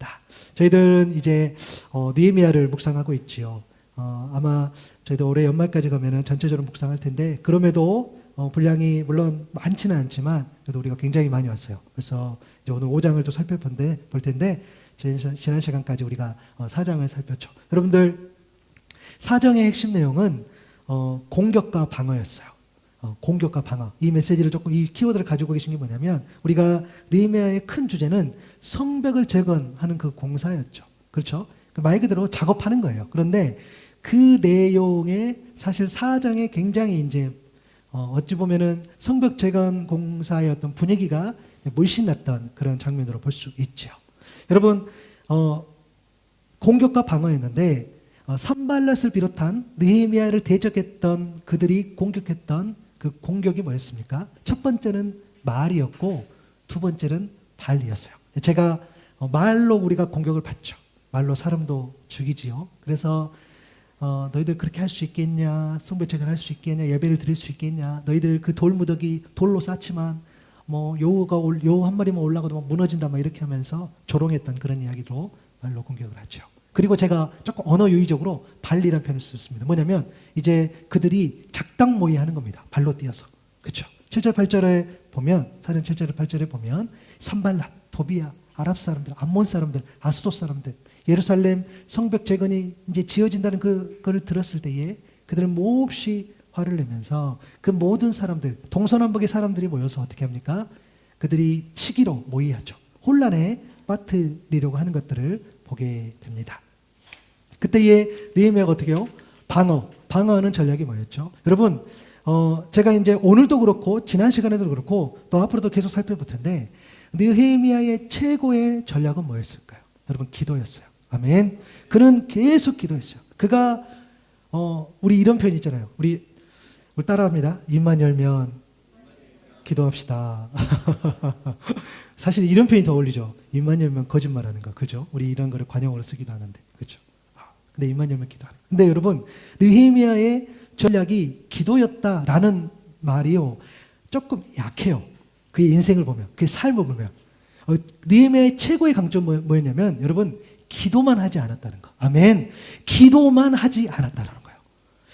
합니다. 저희들은 이제 느헤미야를 묵상하고 있지요. 아마 저희도 올해 연말까지 가면은 전체적으로 묵상할 텐데, 그럼에도 분량이 물론 많지는 않지만 그래도 우리가 굉장히 많이 왔어요. 그래서 이제 오늘 5장을 또 볼 텐데 지난 시간까지 우리가 4장을 살폈죠. 여러분들 4장의 핵심 내용은 공격과 방어였어요. 공격과 방어. 이 메시지를 조금, 이 키워드를 가지고 계신 게 뭐냐면, 우리가 느헤미야의 큰 주제는 성벽을 재건하는 그 공사였죠. 그렇죠? 말 그대로 작업하는 거예요. 그런데 그 내용에 사실 4장에 굉장히 이제 어찌 보면은 성벽 재건 공사의 어떤 분위기가 물씬 났던 그런 장면으로 볼 수 있죠. 여러분, 공격과 방어였는데 산발랏을 비롯한 느헤미야를 대적했던 그들이 공격했던 그 공격이 뭐였습니까? 첫 번째는 말이었고 두 번째는 발이었어요. 제가 말로 우리가 공격을 받죠. 말로 사람도 죽이지요. 그래서 너희들 그렇게 할 수 있겠냐? 성벽 재건할 수 있겠냐? 예배를 드릴 수 있겠냐? 너희들 그 돌무더기 돌로 쌓지만 뭐 여우 한 마리만 올라가도 무너진다 막 이렇게 하면서 조롱했던 그런 이야기로 말로 공격을 하죠. 그리고 제가 조금 언어 유의적으로 발리라는 표현을 썼습니다. 뭐냐면 이제 그들이 작당 모의하는 겁니다. 발로 뛰어서. 그렇죠? 7절 8절에 보면, 사전 7절 8절에 보면 산발랏, 도비야, 아랍 사람들, 암몬 사람들, 아스돗 사람들, 예루살렘 성벽 재건이 이제 지어진다는 그거를 들었을 때에 그들은 몹시 화를 내면서 그 모든 사람들, 동서남북의 사람들이 모여서 어떻게 합니까? 그들이 치기로 모의하죠. 혼란에 빠뜨리려고 하는 것들을 보게 됩니다. 그때에 느헤미야가 어떻게 해요? 방어하는 전략이 뭐였죠? 여러분, 제가 이제 오늘도 그렇고 지난 시간에도 그렇고 또 앞으로도 계속 살펴볼 텐데, 느헤미야의 최고의 전략은 뭐였을까요? 여러분, 기도였어요. 아멘. 그는 계속 기도했어요. 그가 우리 이런 표현 있잖아요. 우리 따라합니다. 입만 열면 기도합시다. 사실 이런 표현이 더 어울리죠. 입만 열면 거짓말하는 거, 그죠? 우리 이런 거를 관용어로 쓰기도 하는데, 그죠? 근데 입만 열면 기도하는 거. 근데 여러분, 느헤미야의 전략이 기도였다라는 말이요, 조금 약해요. 그의 인생을 보면, 그의 삶을 보면. 느헤미야의 최고의 강점은 뭐였냐면, 여러분, 기도만 하지 않았다는 거. 아멘. 기도만 하지 않았다는 거예요.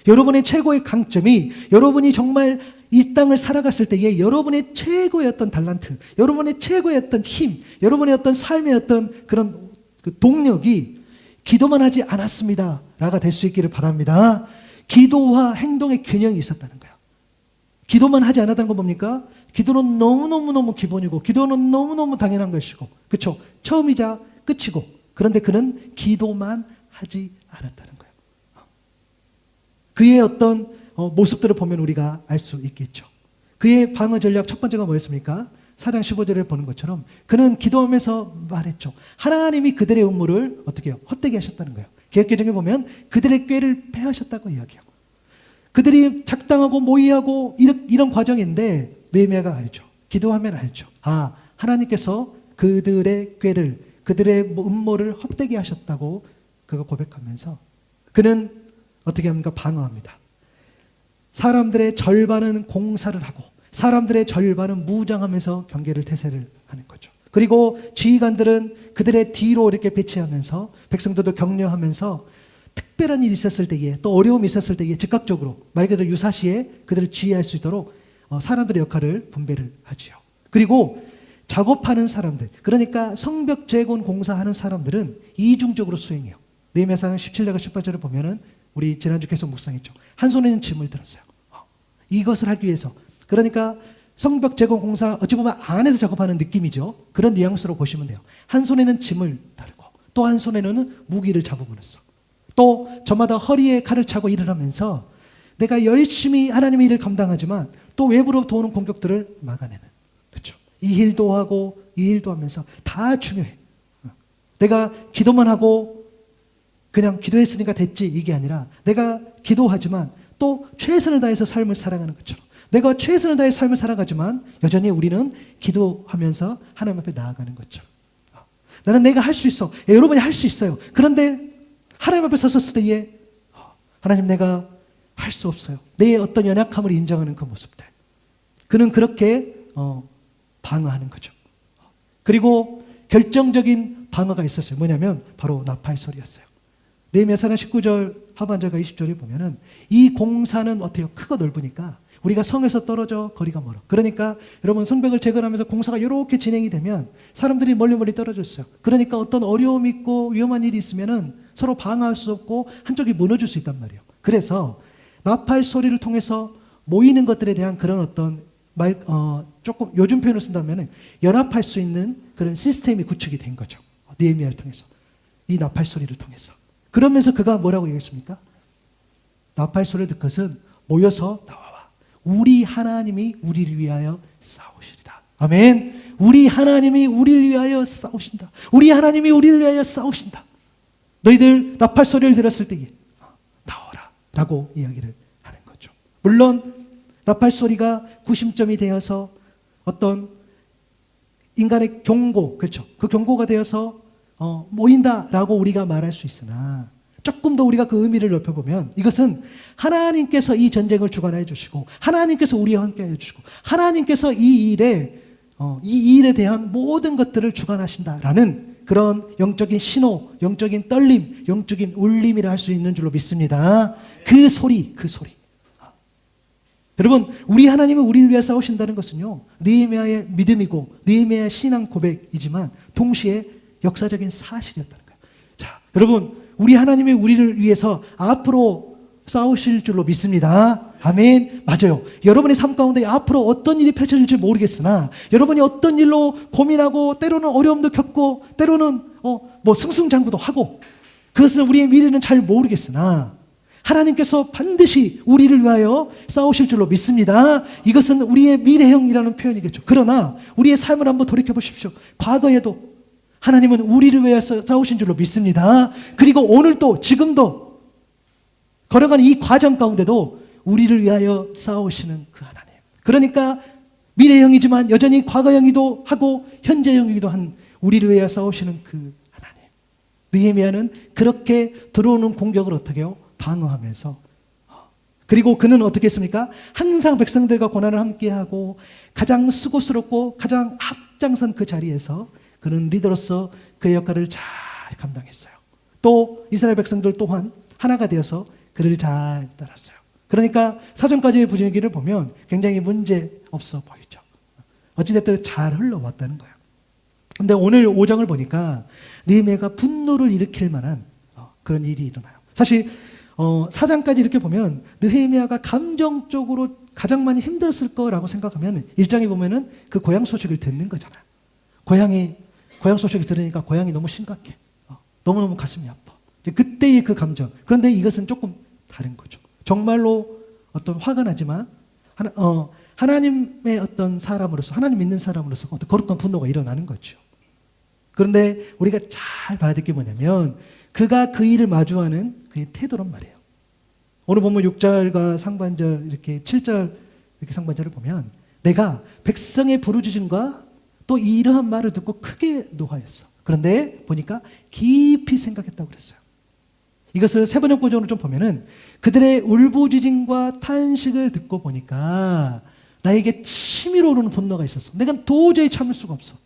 여러분의 최고의 강점이, 여러분이 정말 이 땅을 살아갔을 때에 여러분의 최고의 어떤 달란트, 여러분의 최고의 어떤 힘, 여러분의 어떤 삶의 어떤 그런 그 동력이 기도만 하지 않았습니다 라가 될 수 있기를 바랍니다. 기도와 행동의 균형이 있었다는 거예요. 기도만 하지 않았다는 건 뭡니까? 기도는 너무너무 기본이고 기도는 너무너무 당연한 것이고, 그렇죠? 처음이자 끝이고, 그런데 그는 기도만 하지 않았다는 거예요. 그의 어떤 모습들을 보면 우리가 알 수 있겠죠. 그의 방어 전략 첫 번째가 뭐였습니까? 4장 15절을 보는 것처럼 그는 기도하면서 말했죠. 하나님이 그들의 음모를 어떻게 해요? 헛되게 하셨다는 거예요. 개역개정에 보면 그들의 꾀를 패하셨다고 이야기해요. 그들이 작당하고 모의하고 이런 과정인데 느헤미야가 알죠. 기도하면 알죠. 하나님께서 그들의 꾀를, 그들의 음모를 헛되게 하셨다고 그거 고백하면서 그는 어떻게 합니까? 방어합니다. 사람들의 절반은 공사를 하고 사람들의 절반은 무장하면서 경계를 태세를 하는 거죠. 그리고 지휘관들은 그들의 뒤로 이렇게 배치하면서 백성들도 격려하면서 특별한 일이 있었을 때에, 또 어려움이 있었을 때에 즉각적으로 말 그대로 유사시에 그들을 지휘할 수 있도록 사람들의 역할을 분배를 하지요. 그리고 작업하는 사람들, 그러니까 성벽 재건 공사하는 사람들은 이중적으로 수행해요. 느헤미야상 17절과 18절을 보면은 우리 지난주 계속 묵상했죠. 한 손에는 짐을 들었어요. 이것을 하기 위해서. 그러니까 성벽 재건 공사 어찌 보면 안에서 작업하는 느낌이죠. 그런 뉘앙스로 보시면 돼요. 한 손에는 짐을 다루고 또 한 손에는 무기를 잡음으로써 또 저마다 허리에 칼을 차고 일을 하면서 내가 열심히 하나님의 일을 감당하지만 또 외부로부터 오는 공격들을 막아내는, 그렇죠? 이 일도 하고 이 일도 하면서 다 중요해. 내가 기도만 하고 그냥 기도했으니까 됐지 이게 아니라 내가 기도하지만 또 최선을 다해서 삶을 살아가는 것처럼 내가 최선을 다해 삶을 살아가지만 여전히 우리는 기도하면서 하나님 앞에 나아가는 것처럼 나는 내가 할 수 있어. 여러분이 할 수 있어요. 그런데 하나님 앞에 섰을 때에 하나님 내가 할 수 없어요. 내 어떤 연약함을 인정하는 그 모습들. 그는 그렇게 방어하는 거죠. 그리고 결정적인 방어가 있었어요. 뭐냐면 바로 나팔 소리였어요. 느헤미야 4장 19절 하반절과 20절에 보면은 이 공사는 어때요? 크고 넓으니까 우리가 성에서 떨어져 거리가 멀어. 그러니까 여러분 성벽을 재건하면서 공사가 이렇게 진행이 되면 사람들이 멀리 떨어져 있어요. 그러니까 어떤 어려움이 있고 위험한 일이 있으면은 서로 방어할 수 없고 한쪽이 무너질 수 있단 말이에요. 그래서 나팔 소리를 통해서 모이는 것들에 대한 그런 어떤 조금 요즘 표현을 쓴다면은 연합할 수 있는 그런 시스템이 구축이 된 거죠. 느헤미야를 통해서. 이 나팔 소리를 통해서. 그러면서 그가 뭐라고 얘기했습니까? 나팔 소리를 듣 것은 모여서 나와와. 우리 하나님이 우리를 위하여 싸우시리라. 아멘. 우리 하나님이 우리를 위하여 싸우신다. 우리 하나님이 우리를 위하여 싸우신다. 너희들 나팔 소리를 들었을 때에 나와라 라고 이야기를 하는 거죠. 물론 나팔 소리가 구심점이 되어서 어떤 인간의 경고, 그렇죠. 그 경고가 되어서 모인다라고 우리가 말할 수 있으나 조금 더 우리가 그 의미를 넓혀보면 이것은 하나님께서 이 전쟁을 주관해 주시고 하나님께서 우리와 함께 해주시고 하나님께서 이 일에 대한 모든 것들을 주관하신다라는 그런 영적인 신호, 영적인 떨림, 영적인 울림이라 할 수 있는 줄로 믿습니다. 그 소리. 여러분, 우리 하나님은 우리를 위해 싸우신다는 것은요, 느헤미야의 믿음이고 느헤미야의 신앙 고백이지만 동시에 역사적인 사실이었다는 거예요. 자, 여러분, 우리 하나님이 우리를 위해서 앞으로 싸우실 줄로 믿습니다. 아멘. 맞아요. 여러분의 삶 가운데 앞으로 어떤 일이 펼쳐질지 모르겠으나 여러분이 어떤 일로 고민하고 때로는 어려움도 겪고 때로는 승승장구도 하고 그것은 우리의 미래는 잘 모르겠으나 하나님께서 반드시 우리를 위하여 싸우실 줄로 믿습니다. 이것은 우리의 미래형이라는 표현이겠죠. 그러나 우리의 삶을 한번 돌이켜 보십시오. 과거에도 하나님은 우리를 위해서 싸우신 줄로 믿습니다. 그리고 오늘도 지금도 걸어가는 이 과정 가운데도 우리를 위하여 싸우시는 그 하나님. 그러니까 미래형이지만 여전히 과거형이기도 하고 현재형이기도 한 우리를 위하여 싸우시는 그 하나님. 느헤미야는 그렇게 들어오는 공격을 어떻게 해요? 방어하면서. 그리고 그는 어떻게 했습니까? 항상 백성들과 고난을 함께하고 가장 수고스럽고 가장 앞장선 그 자리에서 그는 리더로서 그의 역할을 잘 감당했어요. 또 이스라엘 백성들 또한 하나가 되어서 그를 잘 따랐어요. 그러니까 사전까지의 분위기를 보면 굉장히 문제 없어 보이죠. 어찌됐든 잘 흘러왔다는 거예요. 근데 오늘 5장을 보니까 느헤미야가 분노를 일으킬 만한 그런 일이 일어나요. 사실 4장까지 이렇게 보면 느헤미야가 감정적으로 가장 많이 힘들었을 거라고 생각하면 1장에 보면은 그 고향 소식을 듣는 거잖아요. 고향 소식을 들으니까 고향이 너무 심각해. 너무너무 가슴이 아파. 그때의 그 감정. 그런데 이것은 조금 다른 거죠. 정말로 어떤 화가 나지만 하나님의 어떤 사람으로서 하나님 믿는 사람으로서 어떤 거룩한 분노가 일어나는 거죠. 그런데 우리가 잘 봐야 될 게 뭐냐면 그가 그 일을 마주하는 그의 태도란 말이에요. 오늘 보면 6절과 상반절 이렇게 7절 이렇게 상반절을 보면 내가 백성의 부르짖음과 또 이러한 말을 듣고 크게 노하였어. 그런데 보니까 깊이 생각했다고 그랬어요. 이것을 세번역 버전으로 좀 보면은 그들의 울부짖음과 탄식을 듣고 보니까 나에게 치밀어 오르는 분노가 있었어. 내가 도저히 참을 수가 없어.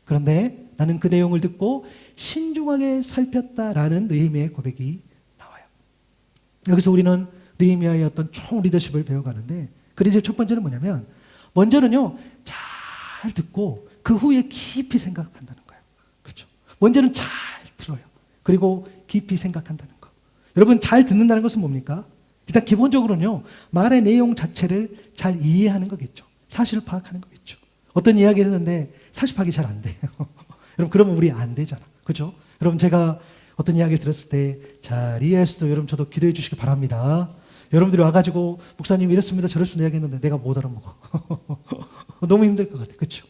그런데 나는 그 내용을 듣고 신중하게 살폈다라는 느헤미야의 고백이 나와요. 여기서 우리는 느헤미야의 어떤 총 리더십을 배워가는데 그래서 첫 번째는 뭐냐면 먼저는요 잘 듣고 그 후에 깊이 생각한다는 거예요. 그렇죠? 먼저는 잘 들어요. 그리고 깊이 생각한다는 거. 여러분 잘 듣는다는 것은 뭡니까? 일단 기본적으로는요 말의 내용 자체를 잘 이해하는 거겠죠. 사실을 파악하는 거겠죠. 어떤 이야기를 했는데 사실 파악이 잘 안 돼요. 여러분 그러면 우리 안 되잖아. 그렇죠? 여러분 제가 어떤 이야기를 들었을 때 잘 이해할 수도 여러분 저도 기도해 주시기 바랍니다. 여러분들이 와가지고 목사님 이렇습니다 저렇습니다 이야기했는데 내가 못 알아먹어. 너무 힘들 것 같아. 그렇죠?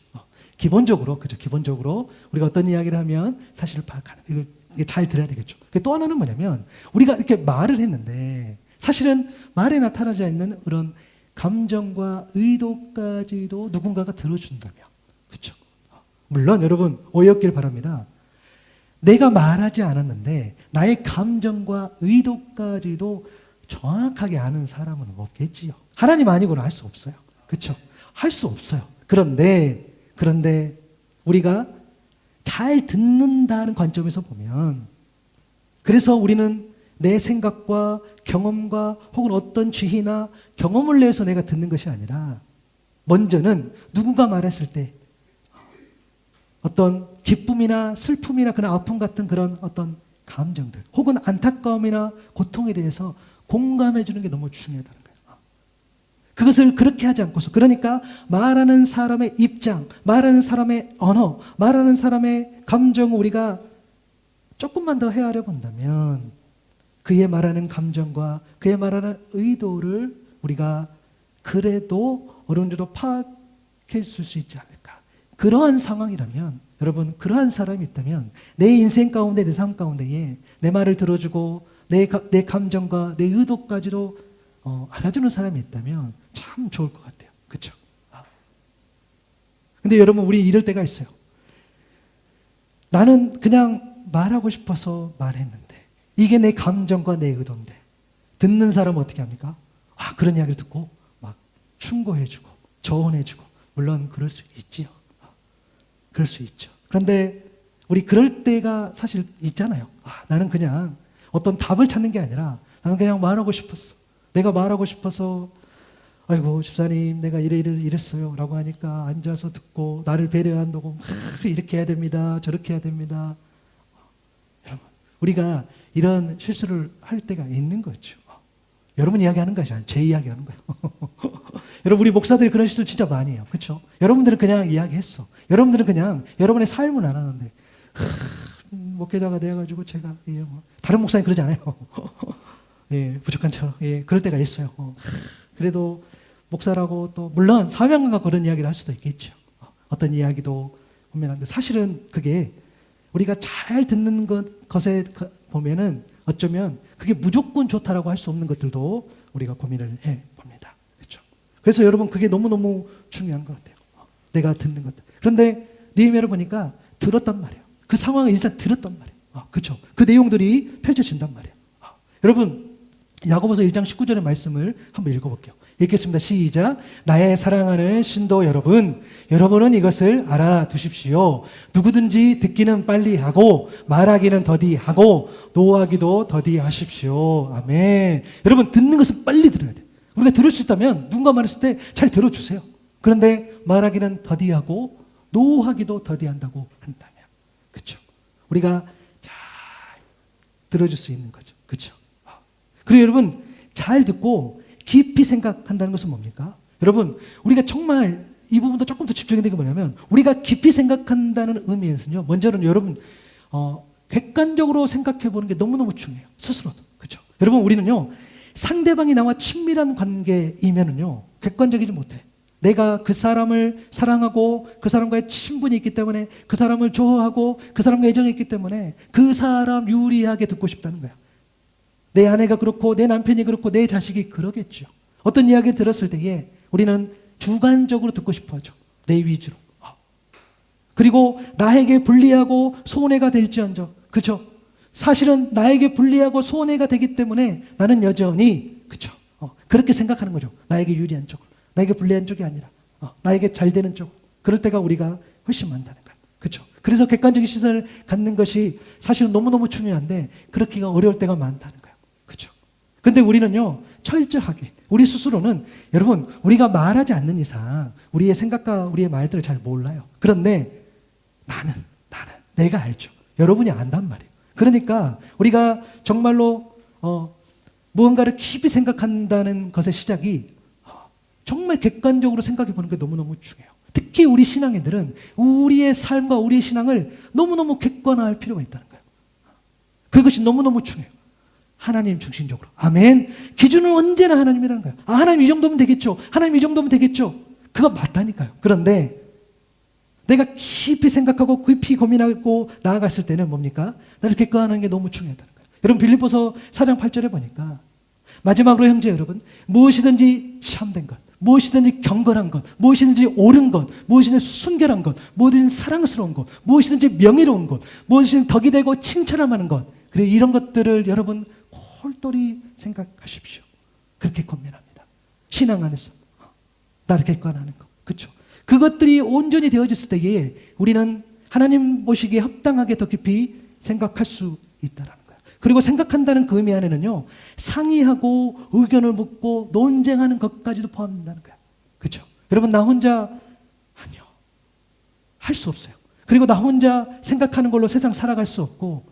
기본적으로 그렇죠. 기본적으로 우리가 어떤 이야기를 하면 사실을 파악하는 이게 잘 들어야 되겠죠. 또 하나는 뭐냐면 우리가 이렇게 말을 했는데 사실은 말에 나타나지 않는 그런 감정과 의도까지도 누군가가 들어준다며. 그렇죠? 물론 여러분 오해였길 바랍니다. 내가 말하지 않았는데 나의 감정과 의도까지도 정확하게 아는 사람은 없겠지요. 하나님 아니고는 할 수 없어요. 그렇죠? 할 수 없어요. 그런데 우리가 잘 듣는다는 관점에서 보면, 그래서 우리는 내 생각과 경험과 혹은 어떤 지혜나 경험을 내서 내가 듣는 것이 아니라 먼저는 누군가 말했을 때 어떤 기쁨이나 슬픔이나 그런 아픔 같은 그런 어떤 감정들 혹은 안타까움이나 고통에 대해서 공감해 주는 게 너무 중요하다는 거예요. 그것을 그렇게 하지 않고서, 그러니까 말하는 사람의 입장, 말하는 사람의 언어, 말하는 사람의 감정을 우리가 조금만 더 헤아려 본다면 그의 말하는 감정과 그의 말하는 의도를 우리가 그래도 어느 정도 파악해 줄 수 있지 않을까. 그러한 상황이라면, 여러분, 그러한 사람이 있다면 내 인생 가운데, 내 삶 가운데에 내 말을 들어주고 내 감정과 내 의도까지도 알아주는 사람이 있다면 참 좋을 것 같아요. 그렇죠? 근데 여러분, 우리 이럴 때가 있어요. 나는 그냥 말하고 싶어서 말했는데 이게 내 감정과 내 의도인데, 듣는 사람은 어떻게 합니까? 그런 이야기를 듣고 막 충고해주고 조언해주고, 물론 그럴 수 있지요. 그럴 수 있죠. 그런데 우리 그럴 때가 사실 있잖아요. 나는 그냥 어떤 답을 찾는 게 아니라 나는 그냥 말하고 싶었어. 내가 말하고 싶어서 아이고 집사님 내가 이랬어요 라고 하니까 앉아서 듣고 나를 배려한다고 이렇게 해야 됩니다. 저렇게 해야 됩니다. 여러분, 우리가 이런 실수를 할 때가 있는 거죠. 여러분 이야기하는 것이 아니에요. 제 이야기하는 거예요. 여러분, 우리 목사들이 그런 실수 진짜 많이 해요. 그렇죠? 여러분들은 그냥 이야기했어. 여러분들은 그냥 여러분의 삶은 안 하는데 목회자가 되어가지고 제가 다른 목사님 그러지 않아요. 부족한 척 그럴 때가 있어요. 그래도 목사라고 또 물론 사명감과 그런 이야기를 할 수도 있겠죠. 어떤 이야기도 보면 한데, 사실은 그게 우리가 잘 듣는 것에 보면은 어쩌면 그게 무조건 좋다라고 할 수 없는 것들도 우리가 고민을 해 봅니다. 그렇죠? 그래서 여러분, 그게 너무너무 중요한 것 같아요. 내가 듣는 것들. 그런데 느헤미야를 보니까 들었단 말이에요. 그 상황을 일단 들었단 말이에요. 그렇죠? 그 내용들이 펼쳐진단 말이에요. 여러분, 야고보서 1장 19절의 말씀을 한번 읽어볼게요. 읽겠습니다. 시작. 나의 사랑하는 신도 여러분, 여러분은 이것을 알아두십시오. 누구든지 듣기는 빨리 하고 말하기는 더디 하고 노하기도 더디 하십시오. 아멘. 여러분, 듣는 것은 빨리 들어야 돼요. 우리가 들을 수 있다면 누군가 말했을 때 잘 들어주세요. 그런데 말하기는 더디 하고 노하기도 더디 한다고 한다면, 그렇죠? 우리가 잘 들어줄 수 있는 거죠. 그렇죠? 그리고 여러분, 잘 듣고 깊이 생각한다는 것은 뭡니까? 여러분, 우리가 정말 이 부분도 조금 더 집중해야 되는 게 뭐냐면, 우리가 깊이 생각한다는 의미에서는요, 먼저는 여러분 객관적으로 생각해 보는 게 너무너무 중요해요. 스스로도. 그렇죠? 여러분, 우리는요, 상대방이 나와 친밀한 관계이면은요, 객관적이지 못해. 내가 그 사람을 사랑하고 그 사람과의 친분이 있기 때문에, 그 사람을 좋아하고 그 사람과 애정이 있기 때문에 그 사람 유리하게 듣고 싶다는 거야. 내 아내가 그렇고 내 남편이 그렇고 내 자식이 그러겠죠. 어떤 이야기 들었을 때에 우리는 주관적으로 듣고 싶어 하죠. 내 위주로. 그리고 나에게 불리하고 손해가 될지언정, 그렇죠? 사실은 나에게 불리하고 손해가 되기 때문에 나는 여전히, 그렇죠? 그렇게 생각하는 거죠. 나에게 유리한 쪽으로, 나에게 불리한 쪽이 아니라 나에게 잘 되는 쪽. 그럴 때가 우리가 훨씬 많다는 거예요. 그렇죠? 그래서 객관적인 시선을 갖는 것이 사실은 너무너무 중요한데 그렇기가 어려울 때가 많다는 거예요. 그렇죠? 근데 우리는요, 철저하게 우리 스스로는, 여러분, 우리가 말하지 않는 이상 우리의 생각과 우리의 말들을 잘 몰라요. 그런데 나는 내가 알죠. 여러분이 안단 말이에요. 그러니까 우리가 정말로 무언가를 깊이 생각한다는 것의 시작이 정말 객관적으로 생각해 보는 게 너무너무 중요해요. 특히 우리 신앙인들은 우리의 삶과 우리의 신앙을 너무너무 객관화할 필요가 있다는 거예요. 그것이 너무너무 중요해요. 하나님 중심적으로. 아멘. 기준은 언제나 하나님이라는 거예요. 하나님 이 정도면 되겠죠. 하나님 이 정도면 되겠죠. 그거 맞다니까요. 그런데 내가 깊이 생각하고 깊이 고민하고 나아갔을 때는 뭡니까? 나를 객관화하는 게 너무 중요하다는 거예요. 여러분, 빌립보서 4장 8절에 보니까 마지막으로 형제 여러분, 무엇이든지 참된 것, 무엇이든지 경건한 것, 무엇이든지 옳은 것, 무엇이든지 순결한 것, 무엇이든지 사랑스러운 것, 무엇이든지 명예로운 것, 무엇이든지 덕이 되고 칭찬할 만한 것, 그리고 이런 것들을 여러분 홀똘히 생각하십시오. 그렇게 고민합니다. 신앙 안에서 나를 객관하는 것, 그렇죠? 그것들이 온전히 되어졌을 때에 우리는 하나님 보시기에 합당하게 더 깊이 생각할 수 있다라는 거예요. 그리고 생각한다는 그 의미 안에는요, 상의하고 의견을 묻고 논쟁하는 것까지도 포함된다는 거예요. 그렇죠? 여러분, 나 혼자 아니요, 할 수 없어요. 그리고 나 혼자 생각하는 걸로 세상 살아갈 수 없고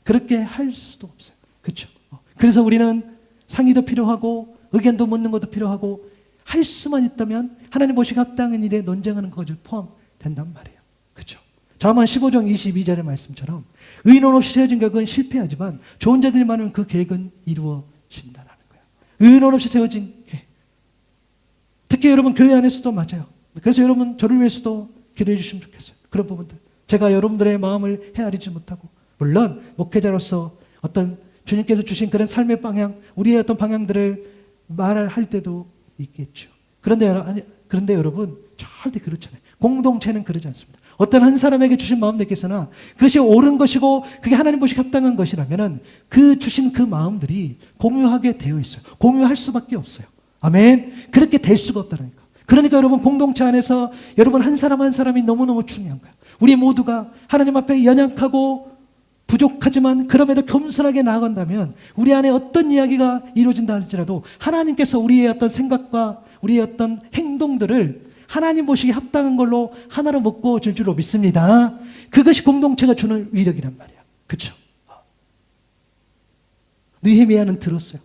그렇게 할 수도 없어요. 그렇죠? 그래서 우리는 상의도 필요하고 의견도 묻는 것도 필요하고 할 수만 있다면 하나님 보시기에 합당한 일에 논쟁하는 것까지 포함된단 말이에요. 그렇죠? 잠언 15장 22절의 말씀처럼 의논 없이 세워진 계획은 실패하지만 좋은 자들이 많으면 그 계획은 이루어진다는 거예요. 의논 없이 세워진 계획. 특히 여러분 교회 안에서도 맞아요. 그래서 여러분 저를 위해서도 기도해 주시면 좋겠어요. 그런 부분들. 제가 여러분들의 마음을 헤아리지 못하고 물론 목회자로서 어떤 주님께서 주신 그런 삶의 방향, 우리의 어떤 방향들을 말을 할 때도 있겠죠. 그런데 여러분 절대 그렇지 않아요. 공동체는 그러지 않습니다. 어떤 한 사람에게 주신 마음들께서나 그것이 옳은 것이고 그게 하나님 보시기에 합당한 것이라면은 그 주신 그 마음들이 공유하게 되어 있어요. 공유할 수밖에 없어요. 아멘. 그렇게 될 수가 없다니까. 그러니까 여러분 공동체 안에서 여러분 한 사람 한 사람이 너무너무 중요한 거예요. 우리 모두가 하나님 앞에 연약하고 부족하지만 그럼에도 겸손하게 나아간다면 우리 안에 어떤 이야기가 이루어진다 할지라도 하나님께서 우리의 어떤 생각과 우리의 어떤 행동들을 하나님 보시기에 합당한 걸로 하나로 묶어줄 줄로 믿습니다. 그것이 공동체가 주는 위력이란 말이야. 그렇죠? 느헤미야는 들었어요.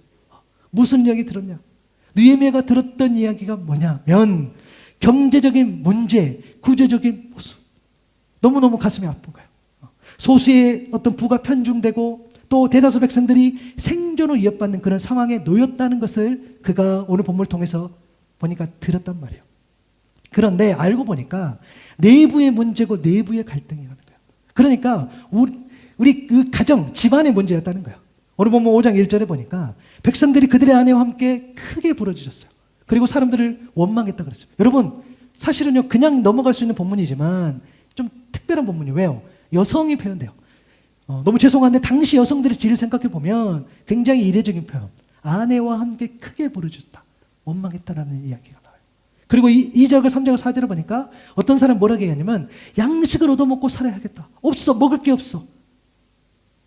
무슨 이야기 들었냐? 느헤미야가 들었던 이야기가 뭐냐면 경제적인 문제, 구조적인 모습. 너무너무 가슴이 아픈 거예요. 소수의 어떤 부가 편중되고 또 대다수 백성들이 생존을 위협받는 그런 상황에 놓였다는 것을 그가 오늘 본문을 통해서 보니까 들었단 말이에요. 그런데 알고 보니까 내부의 문제고 내부의 갈등이라는 거예요. 그러니까 우리 그 가정, 집안의 문제였다는 거예요. 오늘 본문 5장 1절에 보니까 백성들이 그들의 아내와 함께 크게 부러지셨어요. 그리고 사람들을 원망했다 그랬어요. 여러분 사실은요 그냥 넘어갈 수 있는 본문이지만 좀 특별한 본문이에요. 왜요? 여성이 표현돼요. 너무 죄송한데 당시 여성들의 지를 생각해 보면 굉장히 이례적인 표현. 아내와 함께 크게 부르짖었다. 원망했다라는 이야기가 나와요. 그리고 2절과 3절과 4절을 보니까 어떤 사람 뭐라고 얘기하냐면 양식을 얻어먹고 살아야겠다. 없어. 먹을 게 없어.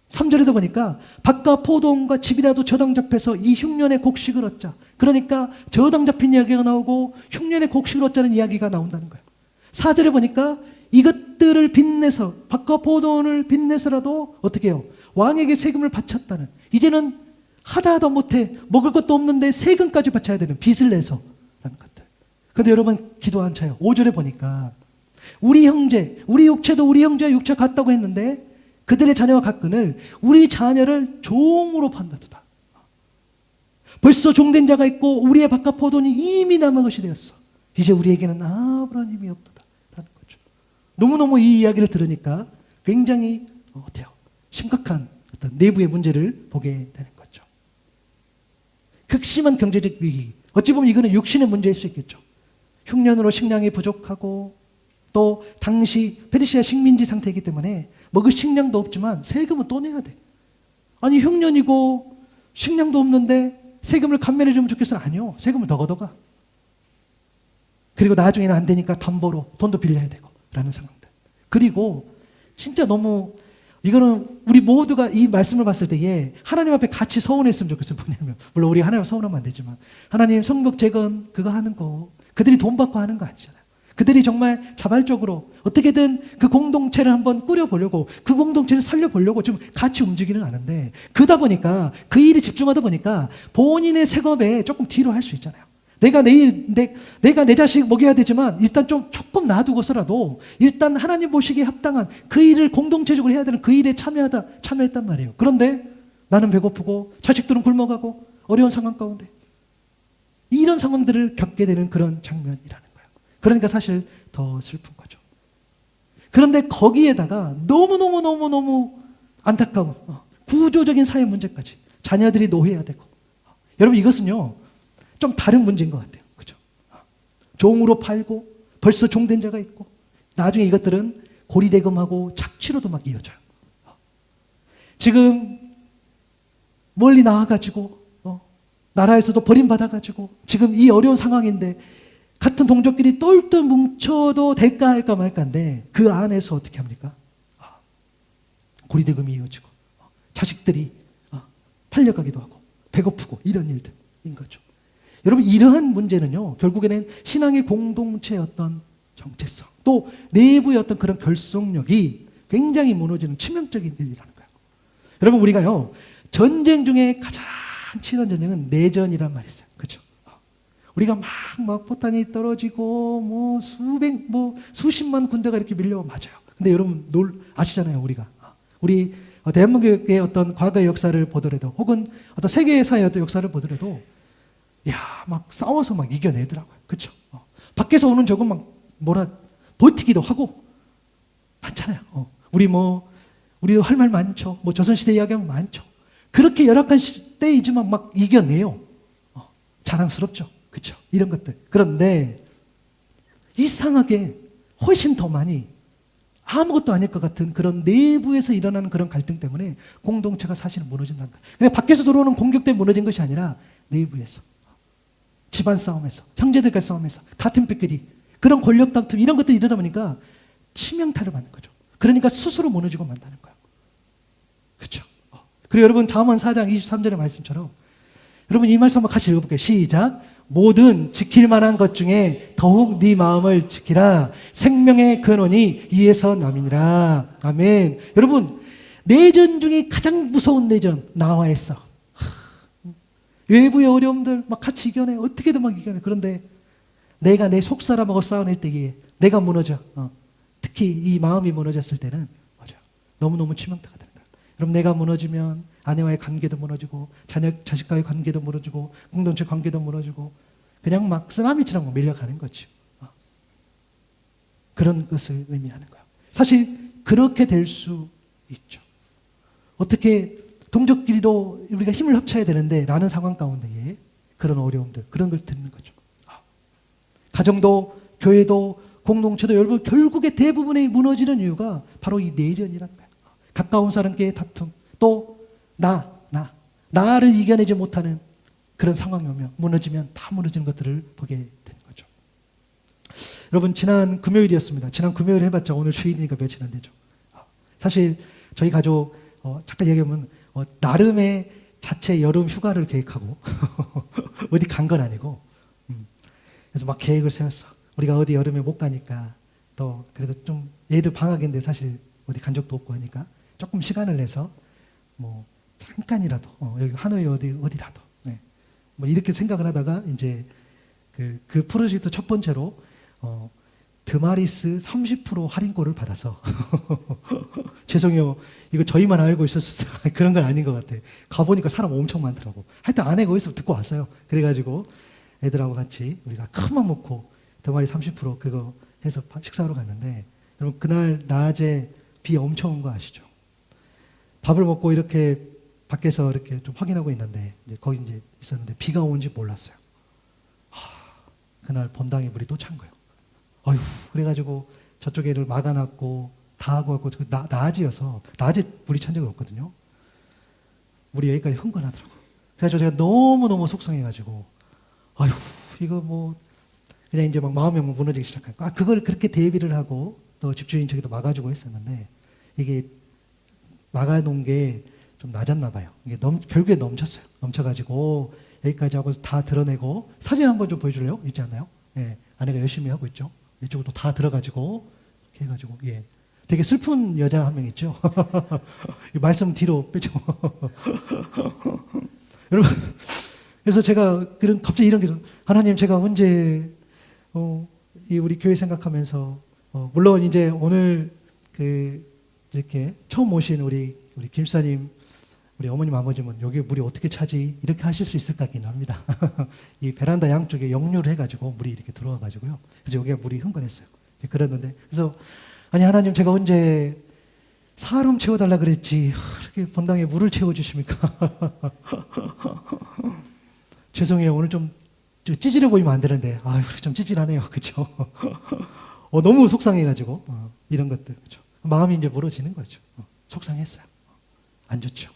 3절에도 보니까 밭과 포도원과 집이라도 저당 잡혀서 이 흉년의 곡식을 얻자. 그러니까 저당 잡힌 이야기가 나오고 흉년의 곡식을 얻자는 이야기가 나온다는 거예요. 4절에 보니까 이것들을 빚내서 밭과 포도원을 빚내서라도 어떻게 해요? 왕에게 세금을 바쳤다는, 이제는 하다 못해 먹을 것도 없는데 세금까지 바쳐야 되는, 빚을 내서 라는 것들. 그런데 여러분 기도 안 차요. 5절에 보니까 우리 형제, 우리 육체도 우리 형제와 육체 같다고 했는데 그들의 자녀와 가끈을 우리 자녀를 종으로 판다도다. 벌써 종된 자가 있고 우리의 밭과 포도원이 이미 남은 것이 되었어. 이제 우리에게는 아무런 힘이 없도다 라는 거죠. 너무너무 이 이야기를 들으니까 굉장히 어때요? 심각한 어떤 내부의 문제를 보게 되는 거죠. 극심한 경제적 위기. 어찌 보면 이거는 육신의 문제일 수 있겠죠. 흉년으로 식량이 부족하고 또 당시 페르시아 식민지 상태이기 때문에 먹을 식량도 없지만 세금은 또 내야 돼. 아니 흉년이고 식량도 없는데 세금을 감면해 주면 좋겠어? 아니요. 세금을 더 걷어가. 그리고 나중에는 안 되니까 담보로 돈도 빌려야 되고 라는 상황들. 그리고 진짜 너무 이거는 우리 모두가 이 말씀을 봤을 때에 하나님 앞에 같이 서운했으면 좋겠어요. 뭐냐면 물론 우리 하나님 서운하면 안 되지만 하나님 성벽 재건 그거 하는 거 그들이 돈 받고 하는 거 아니잖아요. 그들이 정말 자발적으로 어떻게든 그 공동체를 한번 꾸려보려고 그 공동체를 살려보려고 좀 같이 움직이는 않은데 그러다 보니까 그 일에 집중하다 보니까 본인의 생업에 조금 뒤로 할 수 있잖아요. 내가 내 자식 먹여야 되지만 일단 좀 조금 놔두고서라도 일단 하나님 보시기에 합당한 그 일을 공동체적으로 해야 되는 그 일에 참여했단 말이에요. 그런데 나는 배고프고 자식들은 굶어가고 어려운 상황 가운데 이런 상황들을 겪게 되는 그런 장면이라는 거예요. 그러니까 사실 더 슬픈 거죠. 그런데 거기에다가 너무너무 안타까운 구조적인 사회 문제까지 자녀들이 노예해야 되고 여러분 이것은요 좀 다른 문제인 것 같아요. 그죠? 종으로 팔고 벌써 종된 자가 있고 나중에 이것들은 고리대금하고 착취로도 막 이어져요. 지금 멀리 나와가지고 나라에서도 버림받아가지고 지금 이 어려운 상황인데 같은 동족끼리 똘똘 뭉쳐도 될까 할까 말까인데 그 안에서 어떻게 합니까? 고리대금이 이어지고 자식들이 팔려가기도 하고 배고프고 이런 일들인 거죠. 여러분, 이러한 문제는요, 결국에는 신앙의 공동체의 어떤 정체성, 또 내부의 어떤 그런 결속력이 굉장히 무너지는 치명적인 일이라는 거예요. 여러분, 우리가요, 전쟁 중에 가장 치열한 전쟁은 내전이란 말이 있어요. 그렇죠? 우리가 막 포탄이 떨어지고 수십만 군대가 이렇게 밀려 맞아요. 근데 여러분 아시잖아요. 우리 대한민국의 어떤 과거의 역사를 보더라도, 혹은 어떤 세계사의 어떤 역사를 보더라도, 막 싸워서 막 이겨내더라고요. 그렇죠? 밖에서 오는 적은 막 버티기도 하고 많잖아요. 우리 할 말 많죠. 조선시대 이야기하면 많죠. 그렇게 열악한 때이지만 막 이겨내요. 자랑스럽죠. 그렇죠? 이런 것들. 그런데 이상하게 훨씬 더 많이 아무것도 아닐 것 같은 그런 내부에서 일어나는 그런 갈등 때문에 공동체가 사실은 무너진다는 거예요. 그냥 밖에서 들어오는 공격 때문에 무너진 것이 아니라 내부에서, 집안 싸움에서, 형제들과 싸움에서, 같은 뼈끼리 그런 권력 다툼 이런 것들이 이러다 보니까 치명타를 받는 거죠. 그러니까 스스로 무너지고 만다는 거예요. 그렇죠? 그리고 여러분, 잠언 4장 23절의 말씀처럼, 여러분 이 말씀 한번 같이 읽어볼게요. 시작. 모든 지킬 만한 것 중에 더욱 네 마음을 지키라. 생명의 근원이 이에서 남이니라. 아멘. 여러분, 내전 중에 가장 무서운 내전, 나와의 싸움. 외부의 어려움들 막 같이 이겨내. 어떻게든 막 이겨내. 그런데 내가 내 속사람하고 싸워낼 때에 내가 무너져. 특히 이 마음이 무너졌을 때는 너무너무 치명타가 되는 거예요. 여러분, 내가 무너지면 아내와의 관계도 무너지고 자식과의 관계도 무너지고 공동체 관계도 무너지고 그냥 막 쓰나미처럼 밀려가는 거죠. 그런 것을 의미하는 거예요. 사실 그렇게 될 수 있죠. 어떻게 동족끼리도 우리가 힘을 합쳐야 되는데 라는 상황 가운데에 그런 어려움들, 그런 걸 듣는 거죠. 가정도 교회도 공동체도 여러분 결국에 대부분의 무너지는 이유가 바로 이 내전이라는 거예요. 가까운 사람과의 다툼, 또 나를 이겨내지 못하는 그런 상황이 오면 무너지면 다 무너지는 것들을 보게 되는 거죠. 여러분, 지난 금요일이었습니다. 지난 금요일 해봤자 오늘 주일이니까 며칠 안 되죠. 사실 저희 가족 잠깐 얘기하면 나름의 자체 여름 휴가를 계획하고 어디 간 건 아니고 그래서 막 계획을 세웠어. 우리가 어디 여름에 못 가니까 또 그래도 좀 얘들 방학인데 사실 어디 간 적도 없고 하니까 조금 시간을 내서 잠깐이라도 여기 하노이 어디라도 이렇게 생각을 하다가 이제 그 프로젝트 첫 번째로 드마리스 30% 할인권을 받아서 죄송해요. 이거 저희만 알고 있었을 때 그런 건 아닌 것 같아. 가보니까 사람 엄청 많더라고. 하여튼 아내가 어디서 듣고 왔어요. 그래가지고 애들하고 같이 우리가 큰 맘 먹고 드마리 30% 그거 해서 식사하러 갔는데, 여러분 그날 낮에 비 엄청 온 거 아시죠? 밥을 먹고 이렇게 밖에서 이렇게 좀 확인하고 있는데 거기 이제 있었는데 비가 오는지 몰랐어요. 그날 본당에 물이 또 찬 거예요. 그래가지고 저쪽에를 막아놨고 다 하고 왔고 낮이어서 낮에 물이 찬 적이 없거든요. 물이 여기까지 흥건하더라고. 그래서 제가 너무너무 속상해가지고 이거 그냥 이제 막 마음이 무너지기 시작하니까 그걸 그렇게 대비를 하고 또 집주인 저기도 막아주고 했었는데 이게 막아놓은 게 좀 낮았나 봐요. 이게 결국에 넘쳤어요. 넘쳐가지고 여기까지 하고 다 드러내고 사진 한번 좀 보여줄래요? 있지 않나요? 예, 아내가 열심히 하고 있죠. 이쪽으로 다 들어가지고 이렇게 해가지고 되게 슬픈 여자 한 명 있죠. 말씀 뒤로 빼죠. 여러분, 그래서 제가 갑자기 이런 게 하나님, 제가 언제 이 우리 교회 생각하면서 물론 이제 오늘 이렇게 처음 오신 우리 김사님, 우리 어머님 아버지는 여기 물이 어떻게 차지 이렇게 하실 수 있을 것 같긴 합니다. 이 베란다 양쪽에 역류를 해가지고 물이 이렇게 들어와가지고요. 그래서 여기가 물이 흥건했어요. 그랬는데 그래서 아니 하나님, 제가 언제 사람 채워달라 그랬지 이렇게 본당에 물을 채워주십니까? 죄송해요. 오늘 좀 찌질해 보이면 안 되는데 좀 찌질하네요. 그렇죠? 너무 속상해가지고 이런 것들, 그렇죠? 마음이 이제 멀어지는 거죠. 속상했어요. 안 좋죠.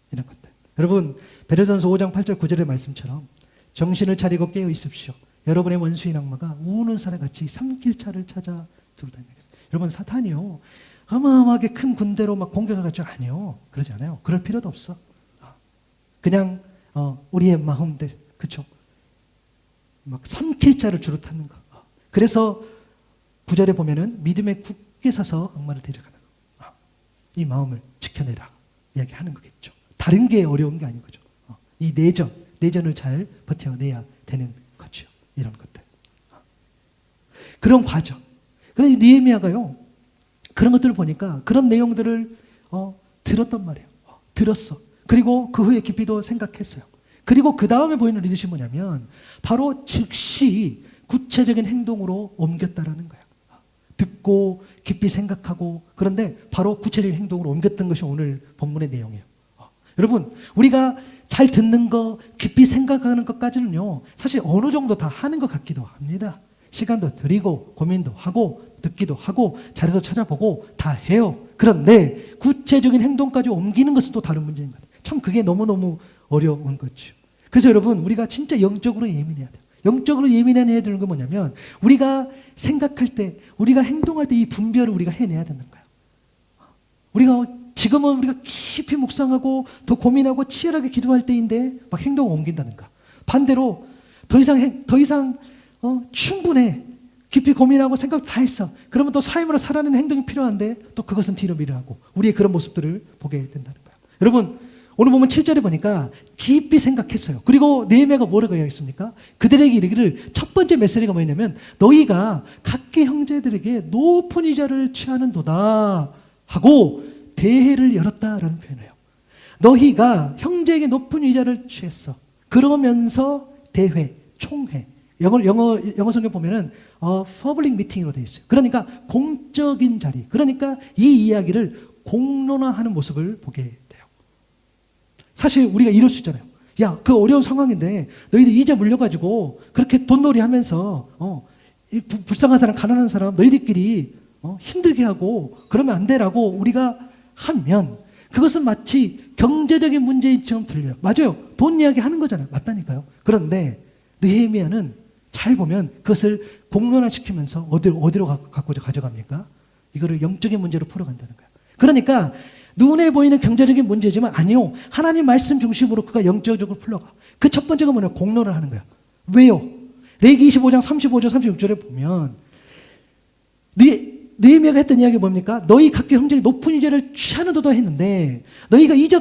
이런 것들. 여러분, 베드로전서 5장 8절 9절의 말씀처럼 정신을 차리고 깨어 있으십시오. 여러분의 원수인 악마가 우는 사람같이 삼킬차를 찾아 두루다니는 거예요. 여러분, 사탄이요 어마어마하게 큰 군대로 막 공격해가지고 아니요, 그러지 않아요. 그럴 필요도 없어. 그냥 우리의 마음들, 그렇죠? 막 삼킬자를 주로 타는 거. 그래서 9절에 보면은 믿음에 굳게 서서 악마를 대적하는 거. 이 마음을 지켜내라 이야기하는 거겠죠. 다른 게 어려운 게 아닌 거죠. 이 내전을 잘 버텨내야 되는 거죠. 이런 것들. 그런 과정. 그런데 느헤미야가요, 그런 것들을 보니까 그런 내용들을 들었단 말이에요. 들었어. 그리고 그 후에 깊이 도 생각했어요. 그리고 그 다음에 보이는 리더십이 뭐냐면 바로 즉시 구체적인 행동으로 옮겼다라는 거예요. 듣고 깊이 생각하고, 그런데 바로 구체적인 행동으로 옮겼던 것이 오늘 본문의 내용이에요. 여러분, 우리가 잘 듣는 거, 깊이 생각하는 것까지는요, 사실 어느 정도 다 하는 것 같기도 합니다. 시간도 들이고 고민도 하고 듣기도 하고 자료도 찾아보고 다 해요. 그런데 구체적인 행동까지 옮기는 것은 또 다른 문제인 것 같아요. 참 그게 너무너무 어려운 거죠. 그래서 여러분, 우리가 진짜 영적으로 예민해야 돼요. 영적으로 예민해야 되는 건 뭐냐면 우리가 생각할 때, 우리가 행동할 때 이 분별을 우리가 해내야 되는 거예요. 지금은 우리가 깊이 묵상하고 더 고민하고 치열하게 기도할 때인데 막 행동을 옮긴다는가. 반대로 더 이상 충분해. 깊이 고민하고 생각 다 했어. 그러면 또 삶으로 살아내는 행동이 필요한데 또 그것은 뒤로 미루고 우리의 그런 모습들을 보게 된다는 거예요. 여러분, 오늘 보면 7절에 보니까 깊이 생각했어요. 그리고 느헤미야가 뭐라고 이야기했습니까? 그들에게 이르기를, 첫 번째 메시지가 뭐냐면 너희가 각기 형제들에게 높은 이자를 취하는도다 하고 대회를 열었다라는 표현을 해요. 너희가 형제에게 높은 이자를 취했어. 그러면서 대회, 총회. 영어 성경 보면은 public meeting으로 되어 있어요. 그러니까 공적인 자리. 그러니까 이 이야기를 공론화하는 모습을 보게 돼요. 사실 우리가 이럴 수 있잖아요. 야, 그 어려운 상황인데 너희들 이자 물려가지고 그렇게 돈놀이 하면서 불쌍한 사람, 가난한 사람 너희들끼리 힘들게 하고 그러면 안 되라고 우리가 하면 그것은 마치 경제적인 문제처럼 들려요. 맞아요. 돈 이야기 하는 거잖아요. 맞다니까요. 그런데 느헤미야는 잘 보면 그것을 공론화시키면서 어디로 갖고 가져갑니까? 이거를 영적인 문제로 풀어간다는 거예요. 그러니까 눈에 보이는 경제적인 문제지만 아니요, 하나님 말씀 중심으로 그가 영적으로 풀러가. 그 첫 번째가 뭐냐? 공론을 하는 거야. 왜요? 레위기 25장 35절 36절에 보면 느헤미야가 했던 이야기가 뭡니까? 너희 각기 형제에게 높은 이자를 취하는도다 했는데 너희가 이자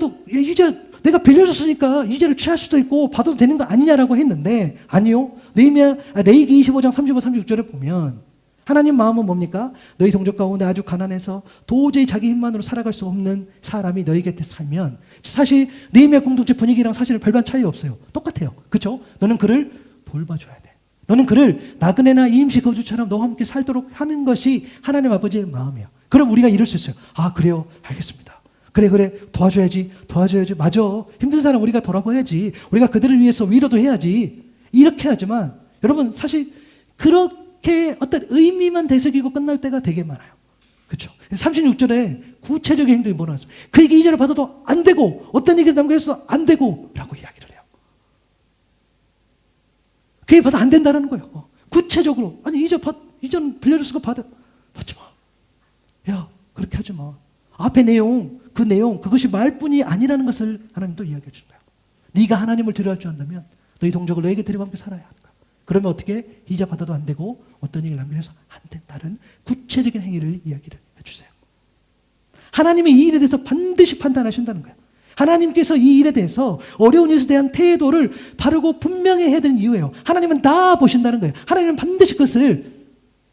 내가 빌려줬으니까 이자를 취할 수도 있고 받아도 되는 거 아니냐라고 했는데 아니요. 레위기 25장 35, 36절에 보면 하나님 마음은 뭡니까? 너희 성족 가운데 아주 가난해서 도저히 자기 힘만으로 살아갈 수 없는 사람이 너희 곁에 살면, 사실 느헤미야 공동체 분위기랑 사실은 별반 차이 없어요. 똑같아요. 그렇죠? 너는 그를 돌봐줘야 돼. 너는 그를 나그네나 이임시 거주처럼 너와 함께 살도록 하는 것이 하나님 아버지의 마음이야. 그럼 우리가 이럴 수 있어요. 아, 그래요. 알겠습니다. 그래 도와줘야지. 맞아. 힘든 사람 우리가 돌아봐야지. 우리가 그들을 위해서 위로도 해야지. 이렇게 하지만 여러분, 사실 그렇게 어떤 의미만 되새기고 끝날 때가 되게 많아요. 그렇죠? 36절에 구체적인 행동이 뭐라 했어요? 그에게 이자를 받아도 안 되고 어떤 얘기를 남겨서 안 되고 라고 이야기를 해요. 그게 받아 안 된다는 거예요. 구체적으로. 아니, 이자는 빌려줬으니까 받지 마. 야, 그렇게 하지 마. 앞에 그것이 말뿐이 아니라는 것을 하나님도 이야기해 주는 거예요. 네가 하나님을 두려워할 줄 안다면 너희 동족을 너에게 데리고 함께 살아야 하는 거야. 그러면 어떻게? 이자 받아도 안 되고 어떤 얘기를 남겨서 안 된다는 구체적인 행위를 이야기를 해주세요. 하나님이 이 일에 대해서 반드시 판단하신다는 거예요. 하나님께서 이 일에 대해서 어려운 일에 대한 태도를 바르고 분명히 해야 되는 이유예요. 하나님은 다 보신다는 거예요. 하나님은 반드시 그것을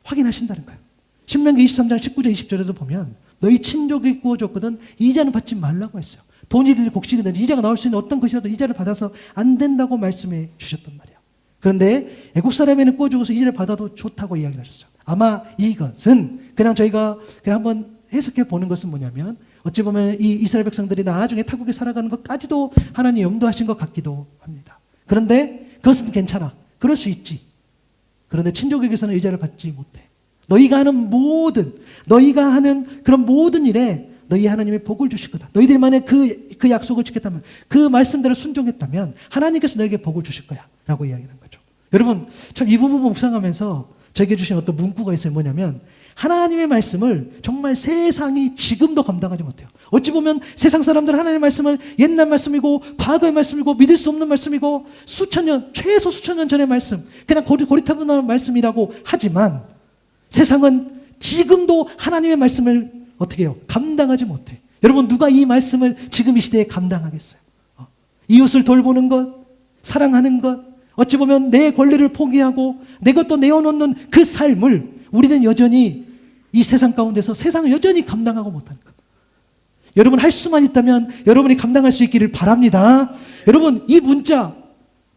확인하신다는 거예요. 신명기 23장 19절 20절에도 보면 너희 친족이 구워줬거든 이자는 받지 말라고 했어요. 돈이든 곡식이든 이자가 나올 수 있는 어떤 것이라도 이자를 받아서 안 된다고 말씀해 주셨단 말이에요. 그런데 애국 사람에는 구워주고서 이자를 받아도 좋다고 이야기를 하셨어요. 아마 이것은 그냥 저희가 그냥 한번 해석해 보는 것은 뭐냐면 어찌 보면 이 이스라엘 백성들이 나중에 타국에 살아가는 것까지도 하나님 염두하신 것 같기도 합니다. 그런데 그것은 괜찮아. 그럴 수 있지. 그런데 친족에게서는 이자를 받지 못해. 너희가 하는 그런 모든 일에 너희 하나님의 복을 주실 거다. 너희들만의 그 약속을 지켰다면, 그 말씀대로 순종했다면 하나님께서 너에게 복을 주실 거야 라고 이야기하는 거죠. 여러분, 참 이 부분 묵상하면서 저에게 주신 어떤 문구가 있어요. 뭐냐면 하나님의 말씀을 정말 세상이 지금도 감당하지 못해요. 어찌 보면 세상 사람들은 하나님의 말씀을 옛날 말씀이고 과거의 말씀이고 믿을 수 없는 말씀이고 수천 년, 최소 수천 년 전의 말씀, 그냥 고리타분한 말씀이라고 하지만 세상은 지금도 하나님의 말씀을 어떻게 해요? 감당하지 못해. 여러분, 누가 이 말씀을 지금 이 시대에 감당하겠어요? 이웃을 돌보는 것, 사랑하는 것, 어찌 보면 내 권리를 포기하고 내 것도 내어놓는 그 삶을 우리는 여전히 이 세상 가운데서 세상을 여전히 감당하고 못하는 것. 여러분, 할 수만 있다면 여러분이 감당할 수 있기를 바랍니다. 여러분, 이 문자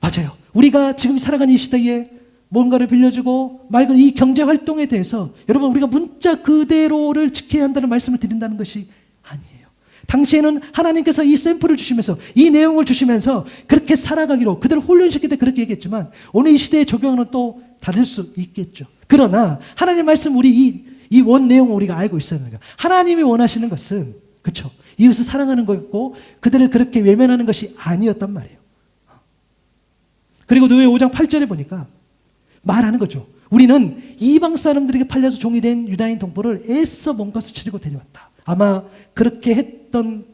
맞아요. 우리가 지금 살아가는 이 시대에 뭔가를 빌려주고 맑은 이 경제 활동에 대해서 여러분, 우리가 문자 그대로를 지켜야 한다는 말씀을 드린다는 것이 아니에요. 당시에는 하나님께서 이 샘플을 주시면서 이 내용을 주시면서 그렇게 살아가기로 그대로 훈련시킬 때 그렇게 얘기했지만 오늘 이 시대에 적용하는 또 다를 수 있겠죠. 그러나 하나님의 말씀, 우리 이 원 내용을 우리가 알고 있어야 합니다. 하나님이 원하시는 것은, 그렇죠, 이웃을 사랑하는 거였고 그들을 그렇게 외면하는 것이 아니었단 말이에요. 그리고 누에 5장 8절에 보니까 말하는 거죠. 우리는 이방 사람들에게 팔려서 종이 된 유다인 동포를 애써 몸값을 치르고 데려왔다. 아마 그렇게 했던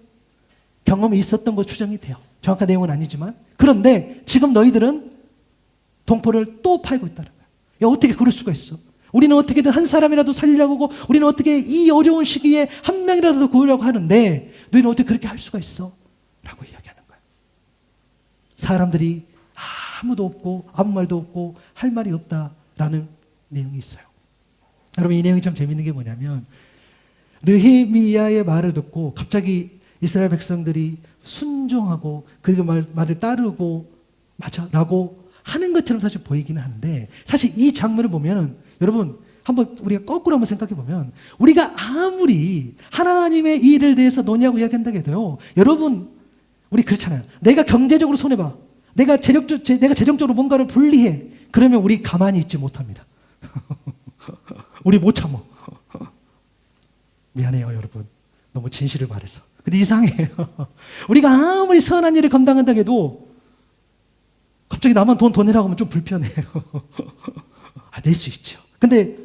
경험이 있었던 것 추정이 돼요. 정확한 내용은 아니지만. 그런데 지금 너희들은 동포를 또 팔고 있다는 거예요. 야, 어떻게 그럴 수가 있어? 우리는 어떻게든 한 사람이라도 살리려고 하고 우리는 어떻게 이 어려운 시기에 한 명이라도 더 구하려고 하는데 너희는 어떻게 그렇게 할 수가 있어? 라고 이야기하는 거예요. 사람들이 아무도 없고 아무 말도 없고 할 말이 없다라는 내용이 있어요. 여러분, 이 내용이 참 재밌는 게 뭐냐면 느헤미야의 말을 듣고 갑자기 이스라엘 백성들이 순종하고 그 말을 따르고 맞아 라고 하는 것처럼 사실 보이기는 하는데, 사실 이 장면을 보면 여러분 한번 우리가 거꾸로 한번 생각해 보면 우리가 아무리 하나님의 일을 대해서 논의하고 이야기한다고 해도요, 여러분 우리 그렇잖아요. 내가 경제적으로 손해봐, 내가 재정적으로 뭔가를 불리해, 그러면 우리 가만히 있지 못합니다. 우리 못 참어. 미안해요, 여러분. 너무 진실을 말해서. 근데 이상해요. 우리가 아무리 선한 일을 감당한다고 해도 갑자기 나만 돈 더 내라고 하면 좀 불편해요. 낼 수 있죠. 근데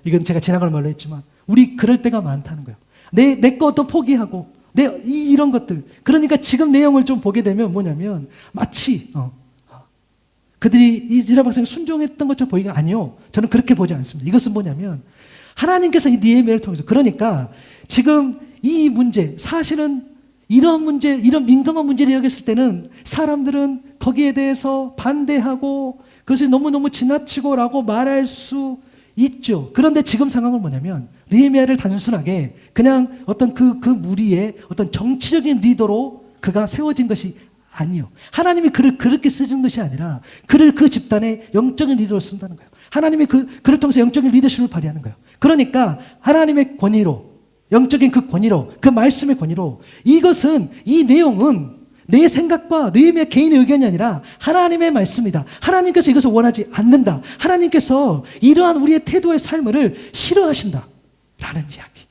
이건 제가 지나갈 말로 했지만 우리 그럴 때가 많다는 거예요. 내 것도 포기하고 이런 것들. 그러니까 지금 내용을 좀 보게 되면 뭐냐면 마치 그들이 이스라엘 백성이 순종했던 것처럼 보이가 아니요. 저는 그렇게 보지 않습니다. 이것은 뭐냐면 하나님께서 이 느헤미야를 통해서, 그러니까 지금 이 문제, 사실은 이런 문제, 이런 민감한 문제를 여겼을 때는 사람들은 거기에 대해서 반대하고 그것이 너무너무 지나치고라고 말할 수 있죠. 그런데 지금 상황은 뭐냐면 느헤미야를 단순하게 그냥 어떤 그 무리의 어떤 정치적인 리더로 그가 세워진 것이 아니요. 하나님이 그를 그렇게 쓰는 것이 아니라 그를 그 집단의 영적인 리더로 쓴다는 거예요. 하나님이 그를 통해서 영적인 리더십을 발휘하는 거예요. 그러니까 하나님의 권위로, 영적인 그 권위로, 그 말씀의 권위로, 이것은, 이 내용은 내 생각과 느헤미야 개인의 의견이 아니라 하나님의 말씀이다. 하나님께서 이것을 원하지 않는다. 하나님께서 이러한 우리의 태도의 삶을 싫어하신다. 라는 이야기.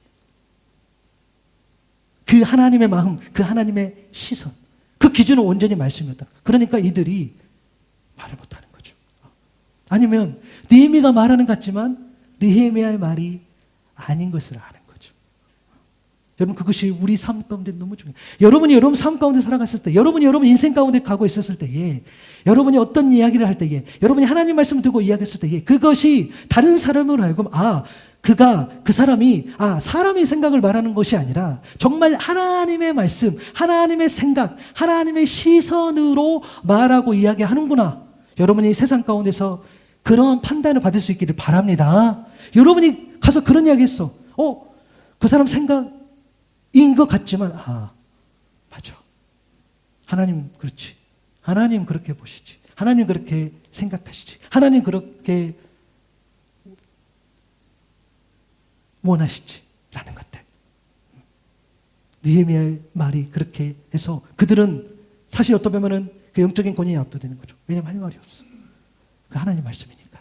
그 하나님의 마음, 그 하나님의 시선, 그 기준은 온전히 말씀이었다. 그러니까 이들이 말을 못하는 거죠. 아니면 느헤미야가 말하는 것 같지만 느헤미야의 말이 아닌 것을 아는 거죠. 여러분, 그것이 우리 삶 가운데 너무 중요해요. 여러분이 여러분 삶 가운데 살아갔을 때, 여러분이 여러분 인생 가운데 가고 있었을 때에, 여러분이 어떤 이야기를 할 때에, 여러분이 하나님 말씀을 듣고 이야기했을 때에 그것이 다른 사람으로 하여금 그 사람이 사람의 생각을 말하는 것이 아니라 정말 하나님의 말씀, 하나님의 생각, 하나님의 시선으로 말하고 이야기하는구나. 여러분이 세상 가운데서 그런 판단을 받을 수 있기를 바랍니다. 여러분이 가서 그런 이야기 했어. 그 사람 생각인 것 같지만 맞아. 하나님 그렇지. 하나님 그렇게 보시지. 하나님 그렇게 생각하시지. 하나님 그렇게 원하시지. 라는 것들. 느헤미야의 말이 그렇게 해서 그들은 사실 어떻게 보면은 그 영적인 권위에 압도되는 거죠. 왜냐하면 할 말이 없어. 그 하나님 말씀이니까.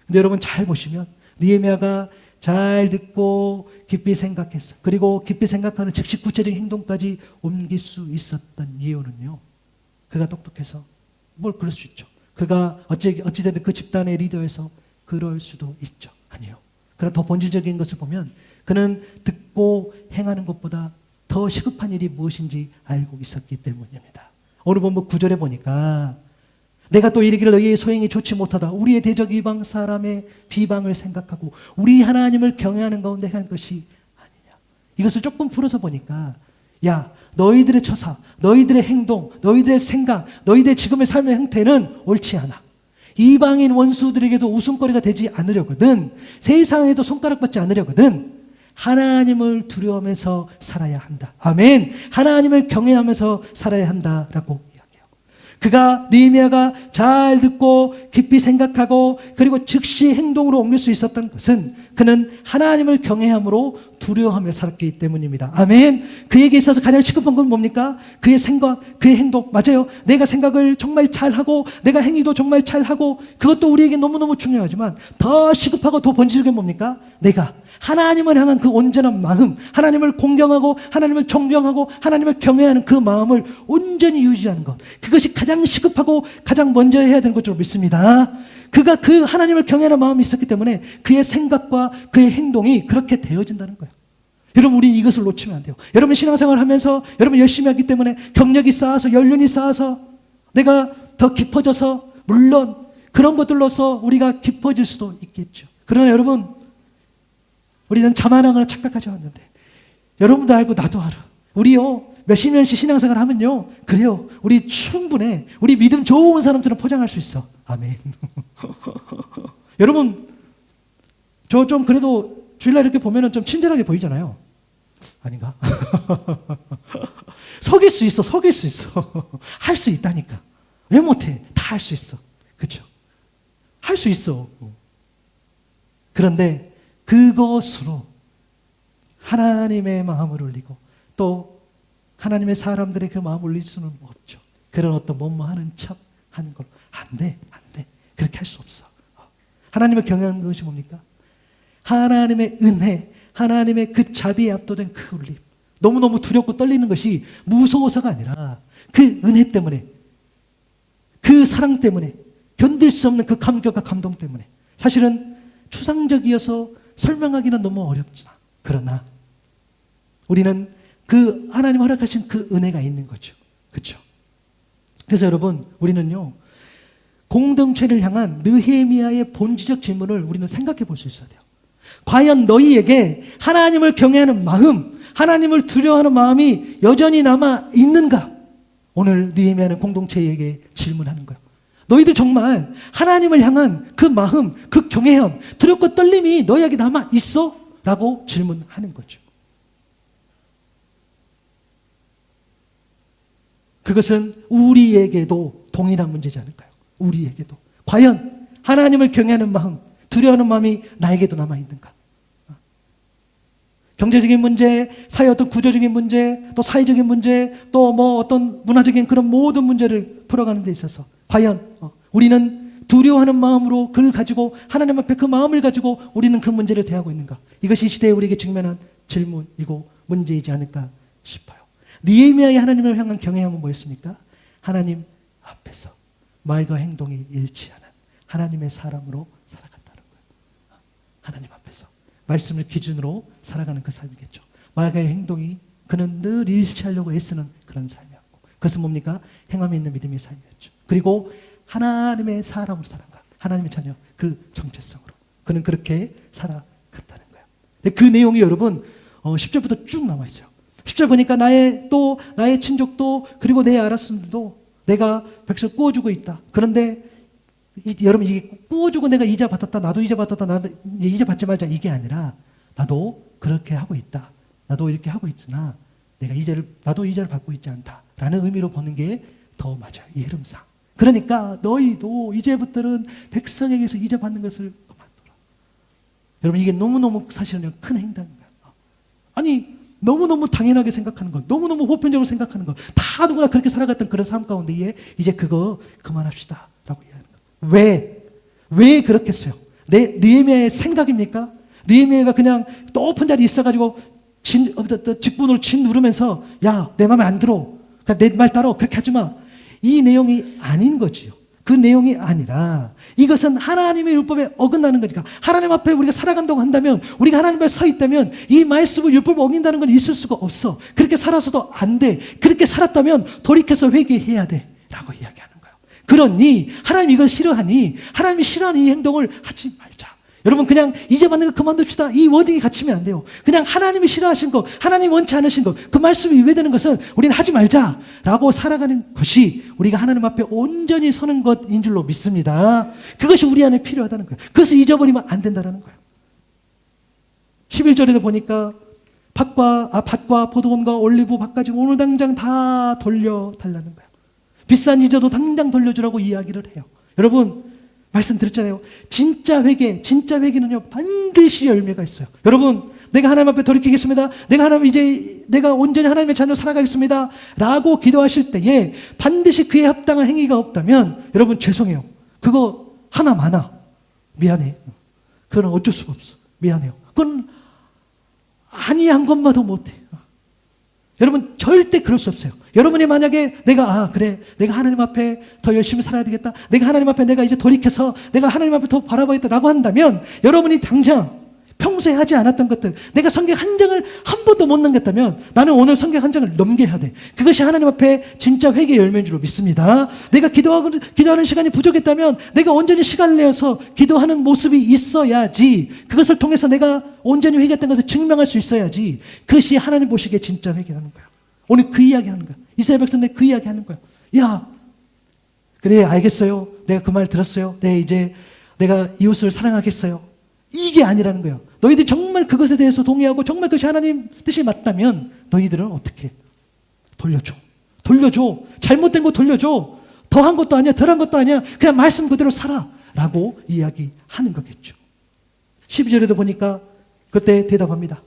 근데 여러분 잘 보시면 느헤미야가 잘 듣고 깊이 생각했어. 그리고 깊이 생각하는 즉시 구체적인 행동까지 옮길 수 있었던 이유는요, 그가 똑똑해서 그럴 수 있죠. 그가 어찌됐든 그 집단의 리더에서 그럴 수도 있죠. 아니요. 그러나 더 본질적인 것을 보면 그는 듣고 행하는 것보다 더 시급한 일이 무엇인지 알고 있었기 때문입니다. 오늘 본문 9절에 보니까 내가 또 이르기를 너희의 소행이 좋지 못하다. 우리의 대적 이방 사람의 비방을 생각하고 우리 하나님을 경외하는 가운데 한 것이 아니냐. 이것을 조금 풀어서 보니까 야, 너희들의 처사, 너희들의 행동, 너희들의 생각, 너희들의 지금의 삶의 형태는 옳지 않아. 이방인 원수들에게도 웃음거리가 되지 않으려거든. 세상에도 손가락받지 않으려거든. 하나님을 두려워하면서 살아야 한다. 아멘. 하나님을 경외하면서 살아야 한다라고 이야기해요. 그가 느헤미야가 잘 듣고 깊이 생각하고 그리고 즉시 행동으로 옮길 수 있었던 것은 그는 하나님을 경외함으로 두려워하며 살았기 때문입니다. 아멘. 그에게 있어서 가장 시급한 건 뭡니까? 그의 생각, 그의 행동. 맞아요. 내가 생각을 정말 잘하고 내가 행위도 정말 잘하고 그것도 우리에게 너무너무 중요하지만 더 시급하고 더 본질적인 게 뭡니까? 내가 하나님을 향한 그 온전한 마음, 하나님을 공경하고 하나님을 존경하고 하나님을 경외하는 그 마음을 온전히 유지하는 것. 그것이 가장 시급하고 가장 먼저 해야 되는 것으로 믿습니다. 그가 그 하나님을 경외하는 마음이 있었기 때문에 그의 생각과 그의 행동이 그렇게 되어진다는 거예요. 여러분, 우리 이것을 놓치면 안 돼요. 여러분, 신앙생활을 하면서 여러분 열심히 하기 때문에 경력이 쌓아서 연륜이 쌓아서 내가 더 깊어져서 물론 그런 것들로서 우리가 깊어질 수도 있겠죠. 그러나 여러분, 우리는 자만하거나 착각하지 않는데 여러분도 알고 나도 알아. 우리요 몇십 년씩 신앙생활 하면요 그래요 우리 충분해. 우리 믿음 좋은 사람처럼 포장할 수 있어. 아멘. 여러분 저 좀 그래도 주일날 이렇게 보면은 좀 친절하게 보이잖아요. 아닌가? 속일 수 있어. 속일 수 있어. 할 수 있다니까. 왜 못해? 다 할 수 있어. 그렇죠? 할 수 있어. 그런데 그것으로 하나님의 마음을 울리고 또 하나님의 사람들의 그 마음을 울릴 수는 없죠. 그런 어떤 뭐하는 척 하는 걸로 안 돼. 그렇게 할 수 없어. 하나님을 경외하는 것이 뭡니까? 하나님의 은혜, 하나님의 그 자비에 압도된 그 울림. 너무너무 두렵고 떨리는 것이 무서워서가 아니라 그 은혜 때문에, 그 사랑 때문에, 견딜 수 없는 그 감격과 감동 때문에. 사실은 추상적이어서 설명하기는 너무 어렵지만 그러나 우리는 그 하나님 허락하신 그 은혜가 있는 거죠. 그렇죠? 그래서 여러분, 우리는요 공동체를 향한 느헤미야의 본질적 질문을 우리는 생각해 볼 수 있어야 돼요. 과연 너희에게 하나님을 경외하는 마음, 하나님을 두려워하는 마음이 여전히 남아 있는가? 오늘 느헤미야는 공동체에게 질문하는 거예요. 너희들 정말 하나님을 향한 그 마음, 그 경외함, 두렵고 떨림이 너희에게 남아 있어? 라고 질문하는 거죠. 그것은 우리에게도 동일한 문제지 않을까요? 우리에게도. 과연 하나님을 경외하는 마음, 두려워하는 마음이 나에게도 남아있는가? 경제적인 문제, 사회 어떤 구조적인 문제, 또 사회적인 문제, 또 뭐 어떤 문화적인 그런 모든 문제를 풀어가는 데 있어서 과연 우리는 두려워하는 마음으로 그를 가지고 하나님 앞에 그 마음을 가지고 우리는 그 문제를 대하고 있는가? 이것이 이 시대에 우리에게 직면한 질문이고 문제이지 않을까 싶어요. 느헤미야의 하나님을 향한 경외함은 뭐였습니까? 하나님 앞에서 말과 행동이 일치하는 하나님의 사람으로 살아갔다는 거예요. 하나님 앞에서 말씀을 기준으로 살아가는 그 삶이겠죠. 말과 행동이 그는 늘 일치하려고 애쓰는 그런 삶이었고, 그것은 뭡니까? 행함이 있는 믿음의 삶이었죠. 그리고 하나님의 사람으로 살아가, 하나님의 자녀, 그 정체성으로 그는 그렇게 살아갔다는 거예요. 그 내용이 여러분 10절부터 쭉 나와 있어요. 10절 보니까 나의 친족도 그리고 내 알았음도 내가 백성을 꾸어주고 있다. 그런데 여러분, 이게 꾸어주고 내가 이자 받았다, 나도 이자 받았다, 나도 이자 받지 말자, 이게 아니라 나도 그렇게 하고 있다, 나도 이렇게 하고 있으나 나도 이자를 받고 있지 않다라는 의미로 보는 게 더 맞아요, 이 흐름상. 그러니까 너희도 이제부터는 백성에게서 이자 받는 것을 그만둬라. 여러분, 이게 너무너무 사실은 큰 행동입니다. 아니, 너무너무 당연하게 생각하는 것, 너무너무 보편적으로 생각하는 것, 다 누구나 그렇게 살아갔던 그런 삶 가운데에 이제 그거 그만합시다 라고 이야기하는 거예요. 왜 그렇겠어요? 느헤미야의 생각입니까? 느헤미야가 그냥 높은 자리에 있어가지고 직분으로 진 누르면서 야, 내 마음에 안 들어, 내 말 따라, 그렇게 하지 마, 이 내용이 아닌 거지요. 그 내용이 아니라 이것은 하나님의 율법에 어긋나는 거니까 하나님 앞에 우리가 살아간다고 한다면 우리가 하나님 앞에 서 있다면 이 말씀을 율법을 어긴다는 건 있을 수가 없어. 그렇게 살아서도 안 돼. 그렇게 살았다면 돌이켜서 회개해야 돼 라고 이야기하는 거예요. 그러니 하나님 이걸 싫어하니 하나님이 싫어하는 이 행동을 하지 말자. 여러분 그냥 이제 받는 거 그만둡시다. 이 워딩이 갇히면 안 돼요. 그냥 하나님이 싫어하신 거, 하나님 원치 않으신 거, 그 말씀이 위배되는 것은 우리는 하지 말자라고 살아가는 것이 우리가 하나님 앞에 온전히 서는 것인 줄로 믿습니다. 그것이 우리 안에 필요하다는 거예요. 그것을 잊어버리면 안 된다는 거예요. 11절에도 보니까 밭과 포도원과 올리브 밭까지 오늘 당장 다 돌려달라는 거예요. 비싼 이자도 당장 돌려주라고 이야기를 해요. 여러분 말씀드렸잖아요. 진짜 회개는요 반드시 열매가 있어요. 여러분 내가 하나님 앞에 돌이키겠습니다. 내가 온전히 하나님의 자녀로 살아가겠습니다 라고 기도하실 때에 반드시 그에 합당한 행위가 없다면 여러분 죄송해요. 그거 하나 많아. 미안해. 그건 어쩔 수가 없어. 미안해요. 그건 아니한 것마도 못해. 여러분 절대 그럴 수 없어요. 여러분이 만약에 내가 하나님 앞에 더 열심히 살아야 되겠다. 내가 하나님 앞에 내가 이제 돌이켜서 내가 하나님 앞에 더 바라봐야겠다라고 한다면 여러분이 당장 평소에 하지 않았던 것들 내가 성경 한 장을 한 번도 못 넘겼다면 나는 오늘 성경 한 장을 넘겨야 돼. 그것이 하나님 앞에 진짜 회개의 열매인 줄로 믿습니다. 내가 기도하는 시간이 부족했다면 내가 온전히 시간을 내어서 기도하는 모습이 있어야지. 그것을 통해서 내가 온전히 회개했던 것을 증명할 수 있어야지. 그것이 하나님 보시기에 진짜 회개라는 거예요. 오늘 그 이야기 하는 거야. 이스라엘 백성들 그 이야기 하는 거야. 야, 그래, 알겠어요. 내가 그 말 들었어요. 내가 이웃을 사랑하겠어요. 이게 아니라는 거예요. 너희들이 정말 그것에 대해서 동의하고 정말 그것이 하나님 뜻이 맞다면 너희들은 어떻게? 돌려줘. 잘못된 거 돌려줘. 더한 것도 아니야. 덜한 것도 아니야. 그냥 말씀 그대로 살아. 라고 이야기하는 거겠죠. 12절에도 보니까 그때 대답합니다.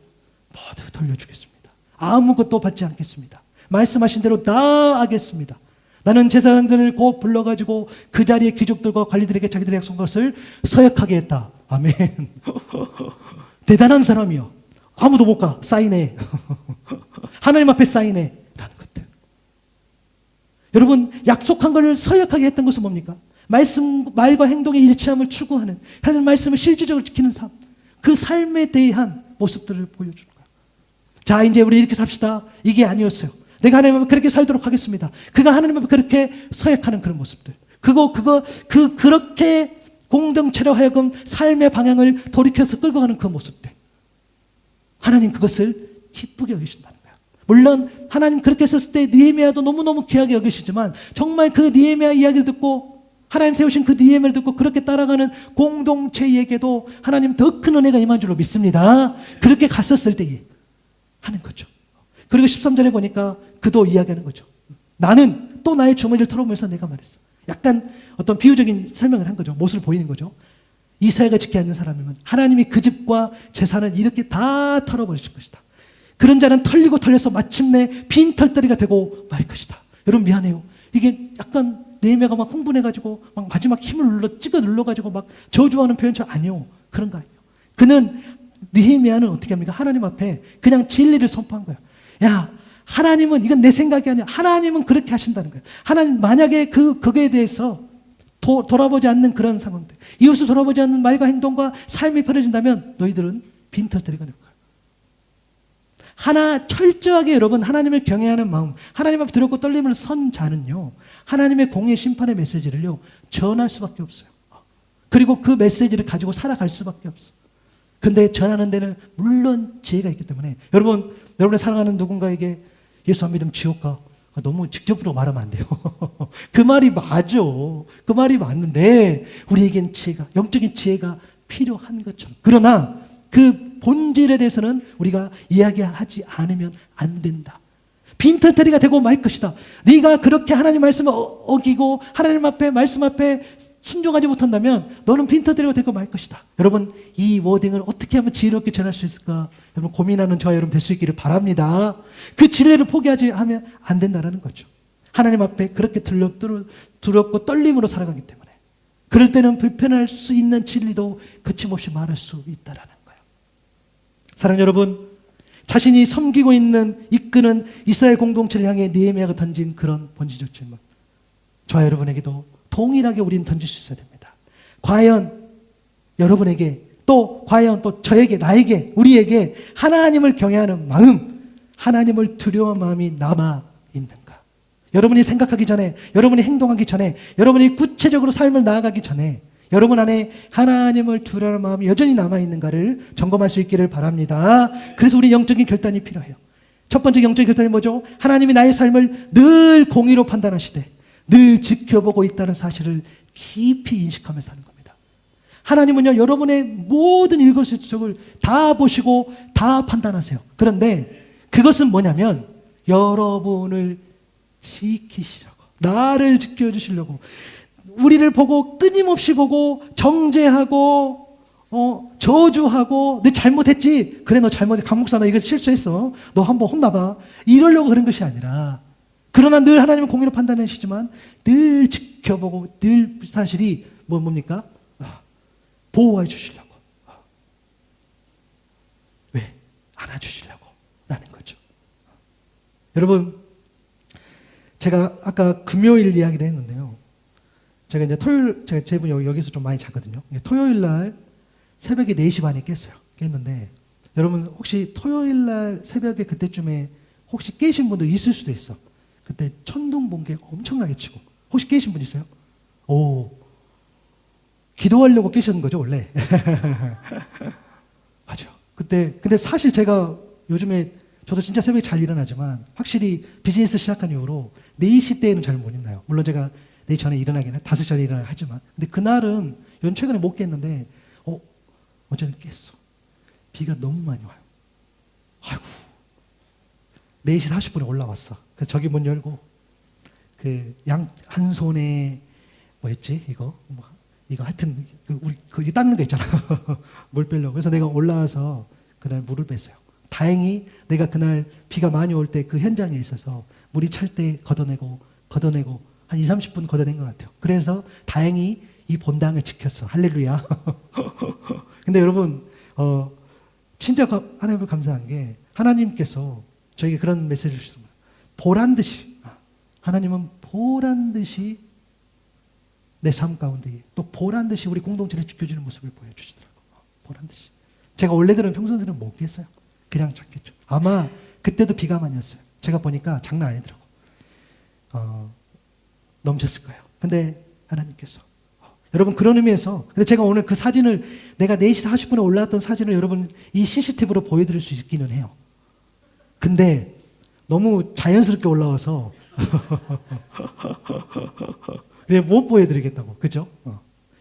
모두 돌려주겠습니다. 아무것도 받지 않겠습니다. 말씀하신 대로 다 하겠습니다. 나는 제사장들을 곧 불러가지고 그 자리에 귀족들과 관리들에게 자기들의 약속한 것을 서약하게 했다. 아멘. 대단한 사람이요. 아무도 못 가. 사인해. 하나님 앞에 사인해. 라는 것들. 여러분 약속한 것을 서약하게 했던 것은 뭡니까? 말과 행동의 일치함을 추구하는 하나님 말씀을 실질적으로 지키는 삶. 그 삶에 대한 모습들을 보여주는 거예요. 자, 이제 우리 이렇게 삽시다. 이게 아니었어요. 내가 하나님 앞에 그렇게 살도록 하겠습니다. 그가 하나님 앞에 그렇게 서약하는 그런 모습들. 그렇게 공동체로 하여금 삶의 방향을 돌이켜서 끌고 가는 그 모습들. 하나님 그것을 기쁘게 여기신다는 거예요. 물론 하나님 그렇게 했을 때 느헤미야도 너무너무 귀하게 여기시지만 정말 그 느헤미야 이야기를 듣고 하나님 세우신 그 느헤미야를 듣고 그렇게 따라가는 공동체에게도 하나님 더 큰 은혜가 임한 줄로 믿습니다. 그렇게 갔었을 때에 하는 거죠. 그리고 13절에 보니까 그도 이야기하는 거죠. 나는 또 나의 주머니를 털어보면서 내가 말했어. 약간 어떤 비유적인 설명을 한 거죠. 못을 보이는 거죠. 이사야가 지켜 앉는 사람이면 하나님이 그 집과 재산을 이렇게 다 털어버리실 것이다. 그런 자는 털리고 털려서 마침내 빈 털다리가 되고 말 것이다. 여러분 미안해요. 이게 약간 느헤미야가 막 흥분해가지고 막 마지막 힘을 찍어 눌러가지고 막 저주하는 표현처럼 아니요. 그런 거 아니에요. 느헤미야는 어떻게 합니까? 하나님 앞에 그냥 진리를 선포한 거예요. 야, 하나님은 이건 내 생각이 아니야. 하나님은 그렇게 하신다는 거예요. 하나님 만약에 그거에 대해서 돌아보지 않는 그런 상황들, 이웃을 돌아보지 않는 말과 행동과 삶이 편해진다면 너희들은 빈털터리가 될 거예요. 하나 철저하게 여러분 하나님을 경외하는 마음, 하나님 앞에 두렵고 떨림을 선 자는요, 하나님의 공의 심판의 메시지를요 전할 수밖에 없어요. 그리고 그 메시지를 가지고 살아갈 수밖에 없어. 근데 전하는 데는 물론 지혜가 있기 때문에 여러분의 사랑하는 누군가에게 예수 안 믿으면 지옥 가. 너무 직접으로 말하면 안 돼요. 그 말이 맞아. 그 말이 맞는데 우리에겐 영적인 지혜가 필요한 것처럼. 그러나 그 본질에 대해서는 우리가 이야기하지 않으면 안 된다. 빈털터리가 되고 말 것이다. 네가 그렇게 하나님 말씀을 어기고 하나님 앞에 말씀 앞에 순종하지 못한다면 너는 빈털터리가 되고 말 것이다. 여러분 이 워딩을 어떻게 하면 지혜롭게 전할 수 있을까? 여러분 고민하는 저와 여러분 될 수 있기를 바랍니다. 그 진리를 포기하지 하면 안 된다는 거죠. 하나님 앞에 그렇게 두렵고 떨림으로 살아가기 때문에 그럴 때는 불편할 수 있는 진리도 거침없이 말할 수 있다는 거예요. 사랑하는 여러분, 자신이 섬기고 있는 이끄는 이스라엘 공동체를 향해 느헤미야가 던진 그런 본질적 질문, 저와 여러분에게도 동일하게 우리는 던질 수 있어야 됩니다. 과연 여러분에게 또 과연 또 저에게 나에게 우리에게 하나님을 경외하는 마음, 하나님을 두려워하는 마음이 남아 있는가? 여러분이 생각하기 전에, 여러분이 행동하기 전에, 여러분이 구체적으로 삶을 나아가기 전에 여러분 안에 하나님을 두려워하는 마음이 여전히 남아 있는가를 점검할 수 있기를 바랍니다. 그래서 우리 영적인 결단이 필요해요. 첫 번째 영적인 결단이 뭐죠? 하나님이 나의 삶을 늘 공의로 판단하시되 늘 지켜보고 있다는 사실을 깊이 인식하며 사는 겁니다. 하나님은요, 여러분의 모든 일거수일투족을 다 보시고 다 판단하세요. 그런데 그것은 뭐냐면 여러분을 지키시려고, 나를 지켜주시려고, 우리를 보고 끊임없이 보고 정죄하고 저주하고 너 잘못했지? 그래, 너 잘못해. 강목사 너 이거 실수했어. 너 한번 혼나봐. 이러려고 그런 것이 아니라, 그러나 늘 하나님은 공의로 판단하시지만 늘 지켜보고 늘 사실이 뭡니까? 보호해 주시려고. 왜? 안아주시려고 라는 거죠. 여러분, 제가 아까 금요일 이야기를 했는데요. 제가 이제 토요일, 제가 제 분 여기서 좀 많이 자거든요. 토요일 날 새벽에 4시 반에 깼는데, 여러분 혹시 토요일 날 새벽에 그때쯤에 혹시 깨신 분도 있을 수도 있어. 그때 천둥 번개 엄청나게 치고. 혹시 깨신 분 있어요? 오, 기도하려고 깨셨는 거죠, 원래? 맞아. 근데 사실 제가 요즘에 저도 진짜 새벽에 잘 일어나지만 확실히 비즈니스 시작한 이후로 4시 때에는 잘 못 일어나요. 물론 제가 4시 전에 일어나긴 해, 5시 전에 일어나긴 하지만. 근데 그날은, 요즘 최근에 못 깼는데, 어제는 깼어. 비가 너무 많이 와요. 아이고. 4시 40분에 올라왔어. 그래서 저기 문 열고, 한 손에, 뭐였지? 이거 하여튼, 우리, 그 닦는 거 있잖아. 물 빼려고. 그래서 내가 올라와서 그날 물을 뺐어요. 다행히 내가 그날 비가 많이 올 때 그 현장에 있어서 물이 찰 때 걷어내고 한 20-30분 걷어낸 것 같아요. 그래서 다행히 이 본당을 지켰어. 할렐루야. 근데 여러분, 진짜 하나님을 감사한 게 하나님께서 저에게 그런 메시지를 주셨습니다. 보란 듯이, 하나님은 보란 듯이 내 삶 가운데 또 보란 듯이 우리 공동체를 지켜주는 모습을 보여주시더라고요. 보란 듯이. 제가 원래대로는 평소에는 못 깼어요. 그냥 잤겠죠. 아마 그때도 비가 많이 왔어요. 제가 보니까 장난 아니더라고. 넘쳤을 거예요. 근데 하나님께서 여러분, 그런 의미에서, 근데 제가 오늘 그 사진을, 내가 4시 40분에 올라왔던 사진을 여러분 이 CCTV로 보여드릴 수 있기는 해요. 근데 너무 자연스럽게 올라와서 못 보여드리겠다고. 그죠?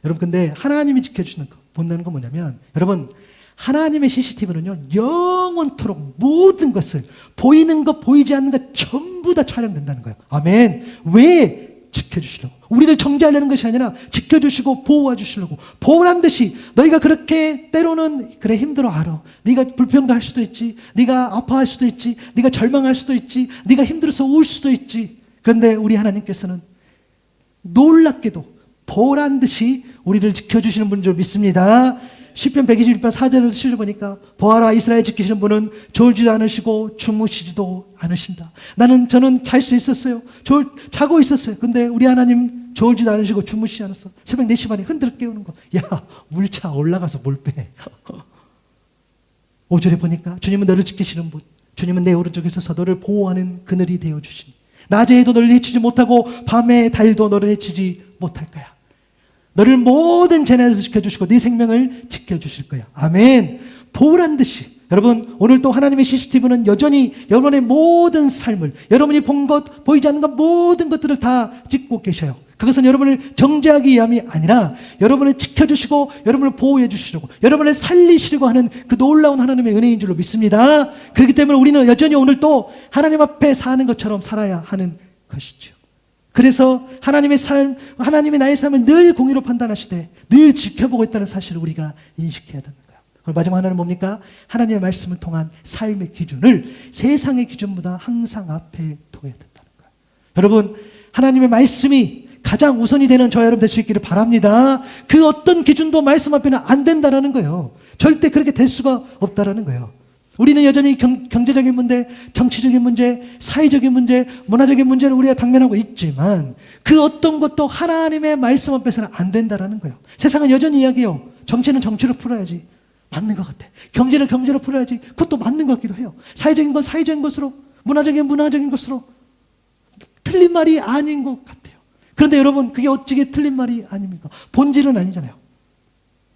여러분, 근데 하나님이 지켜주시는 거, 본다는 건 뭐냐면, 여러분, 하나님의 CCTV는요, 영원토록 모든 것을, 보이는 것, 보이지 않는 것 전부 다 촬영된다는 거예요. 아멘. 왜? 지켜주시려고. 우리를 정죄하려는 것이 아니라 지켜주시고 보호해 주시려고. 보호란 듯이 너희가 그렇게 때로는 그래 힘들어 알아. 네가 불평도 수도 있지. 네가 아파할 수도 있지. 네가 절망할 수도 있지. 네가 힘들어서 울 수도 있지. 그런데 우리 하나님께서는 놀랍게도 보호란 듯이 우리를 지켜주시는 분인 줄 믿습니다. 시편 121편 4절에서 실려보니까 보아라, 이스라엘 지키시는 분은 졸지도 않으시고 주무시지도 않으신다. 저는 잘 수 있었어요. 자고 있었어요. 근데 우리 하나님 졸지도 않으시고 주무시지 않았어. 새벽 4시 반에 흔들어 깨우는 거. 야, 물차 올라가서 뭘 빼. 5절에 보니까 주님은 너를 지키시는 분, 주님은 내 오른쪽에 서서 너를 보호하는 그늘이 되어주시니 낮에도 너를 해치지 못하고 밤에 달도 너를 해치지 못할 거야. 너를 모든 재난에서 지켜주시고 네 생명을 지켜주실 거야. 아멘. 보호란 듯이. 여러분, 오늘 또 하나님의 CCTV는 여전히 여러분의 모든 삶을, 여러분이 본 것, 보이지 않는 것, 모든 것들을 다 찍고 계셔요. 그것은 여러분을 정죄하기 위함이 아니라 여러분을 지켜주시고 여러분을 보호해 주시려고, 여러분을 살리시려고 하는 그 놀라운 하나님의 은혜인 줄로 믿습니다. 그렇기 때문에 우리는 여전히 오늘 또 하나님 앞에 사는 것처럼 살아야 하는 것이죠. 그래서 하나님의 삶, 하나님의 나의 삶을 늘 공의로 판단하시되 늘 지켜보고 있다는 사실을 우리가 인식해야 되는 거예요. 그리고 마지막 하나는 뭡니까? 하나님의 말씀을 통한 삶의 기준을 세상의 기준보다 항상 앞에 둬야 된다는 거예요. 여러분, 하나님의 말씀이 가장 우선이 되는 저와 여러분 될 수 있기를 바랍니다. 그 어떤 기준도 말씀 앞에는 안 된다라는 거예요. 절대 그렇게 될 수가 없다라는 거예요. 우리는 여전히 경제적인 문제, 정치적인 문제, 사회적인 문제, 문화적인 문제를 우리가 당면하고 있지만 그 어떤 것도 하나님의 말씀 앞에서는 안 된다라는 거예요. 세상은 여전히 이야기해요. 정치는 정치로 풀어야지. 맞는 것 같아. 경제는 경제로 풀어야지. 그것도 맞는 것 같기도 해요. 사회적인 건 사회적인 것으로, 문화적인 것으로. 틀린 말이 아닌 것 같아요. 그런데 여러분, 그게 어찌게 틀린 말이 아닙니까? 본질은 아니잖아요.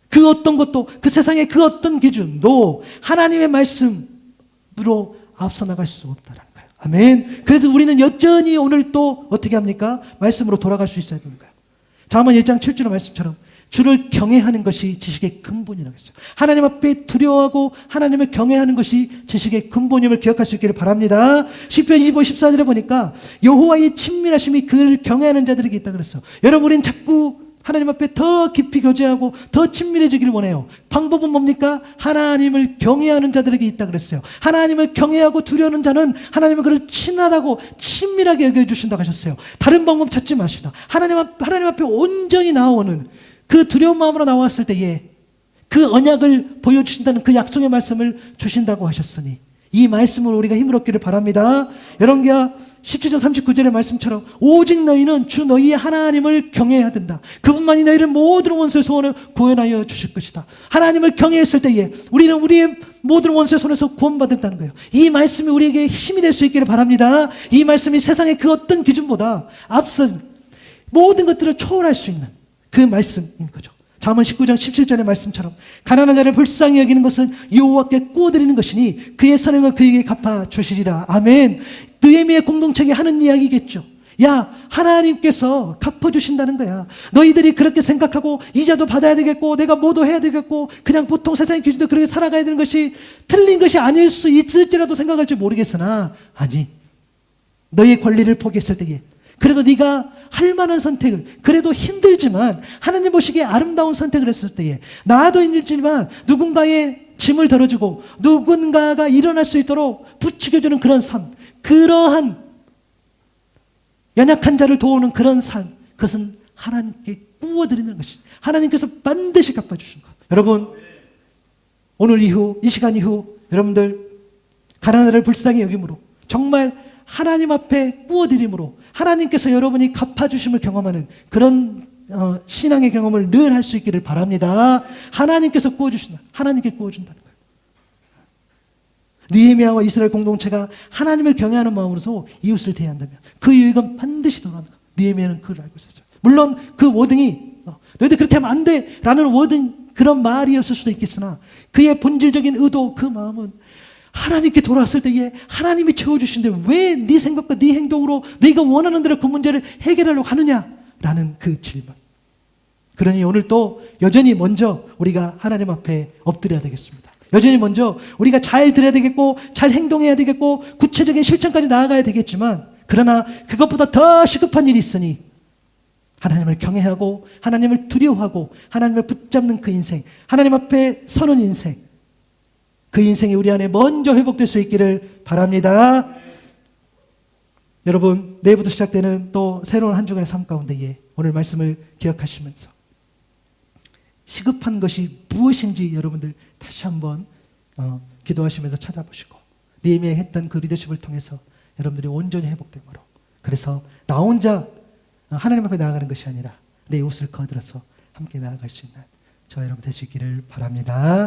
그 어떤 것도, 그 세상의 그 어떤 기준도 하나님의 말씀으로 앞서 나갈 수 없다는 거예요. 아멘. 그래서 우리는 여전히 오늘 또 어떻게 합니까? 말씀으로 돌아갈 수 있어야 되는 거예요. 잠언 1장 7절의 말씀처럼 주를 경외하는 것이 지식의 근본이라고 했어요. 하나님 앞에 두려워하고 하나님을 경외하는 것이 지식의 근본임을 기억할 수 있기를 바랍니다. 시편 25, 14절에 보니까 여호와의 친밀하심이 그를 경외하는 자들에게 있다 그랬어요. 여러분, 우리는 자꾸 하나님 앞에 더 깊이 교제하고 더 친밀해지기를 원해요. 방법은 뭡니까? 하나님을 경외하는 자들에게 있다 그랬어요. 하나님을 경외하고 두려워하는 자는 하나님은 그를 친하다고 친밀하게 여겨주신다고 하셨어요. 다른 방법 찾지 마시다. 하나님 앞에 온전히 나오는 그 두려운 마음으로 나왔을 때에 그 언약을 보여주신다는 그 약속의 말씀을 주신다고 하셨으니 이 말씀을 우리가 힘을 얻기를 바랍니다. 열왕기하 17장 39절의 말씀처럼 오직 너희는 주 너희의 하나님을 경외해야 된다. 그분만이 너희를 모든 원수의 손을 구원하여 주실 것이다. 하나님을 경외했을 때에 우리는 우리의 모든 원수의 손에서 구원받는다는 거예요. 이 말씀이 우리에게 힘이 될 수 있기를 바랍니다. 이 말씀이 세상의 그 어떤 기준보다 앞선 모든 것들을 초월할 수 있는 그 말씀인 거죠. 잠언 19장 17절의 말씀처럼 가난한 자를 불쌍히 여기는 것은 여호와께 구워드리는 것이니 그의 선행을 그에게 갚아주시리라. 아멘. 느헤미야 공동체가 하는 이야기겠죠. 야, 하나님께서 갚아주신다는 거야. 너희들이 그렇게 생각하고 이자도 받아야 되겠고 내가 뭐도 해야 되겠고 그냥 보통 세상의 기준도 그렇게 살아가야 되는 것이 틀린 것이 아닐 수 있을지라도 생각할지 모르겠으나 아니, 너희의 권리를 포기했을 때에 그래도 네가 할 만한 선택을, 그래도 힘들지만 하나님 보시기에 아름다운 선택을 했을 때에 나도 힘들지만 누군가의 짐을 덜어주고 누군가가 일어날 수 있도록 부추겨주는 그런 삶, 그러한 연약한 자를 도우는 그런 삶, 그것은 하나님께 구워드리는 것이 하나님께서 반드시 갚아주신 것. 여러분, 오늘 이후, 이 시간 이후 여러분들 가난한 자를 불쌍히 여김으로 정말 하나님 앞에 구워드림으로 하나님께서 여러분이 갚아주심을 경험하는 그런 신앙의 경험을 늘 할 수 있기를 바랍니다. 하나님께서 구워주신다. 하나님께 구워준다는 거예요. 느헤미야와 이스라엘 공동체가 하나님을 경외하는 마음으로서 이웃을 대한다면 그 유익은 반드시 돌아온다. 느헤미야는 그걸 알고 있었어요. 물론 그 워딩이 너희들 그렇게 하면 안 돼 라는 워딩, 그런 말이었을 수도 있겠으나 그의 본질적인 의도, 그 마음은 하나님께 돌아왔을 때에 하나님이 채워주신데 왜 네 생각과 네 행동으로 네가 원하는 대로 그 문제를 해결하려고 하느냐라는 그 질문. 그러니 오늘 또 여전히 먼저 우리가 하나님 앞에 엎드려야 되겠습니다. 여전히 먼저 우리가 잘 들어야 되겠고 잘 행동해야 되겠고 구체적인 실천까지 나아가야 되겠지만 그러나 그것보다 더 시급한 일이 있으니 하나님을 경외하고 하나님을 두려워하고 하나님을 붙잡는 그 인생, 하나님 앞에 서는 인생, 그 인생이 우리 안에 먼저 회복될 수 있기를 바랍니다. 여러분, 내일부터 시작되는 또 새로운 한 주간의 삶 가운데에 오늘 말씀을 기억하시면서 시급한 것이 무엇인지 여러분들 다시 한번 기도하시면서 찾아보시고 느헤미야가 했던 그 리더십을 통해서 여러분들이 온전히 회복됨으로, 그래서 나 혼자 하나님 앞에 나아가는 것이 아니라 내 옷을 거들어서 함께 나아갈 수 있는 저 여러분 될 수 있기를 바랍니다.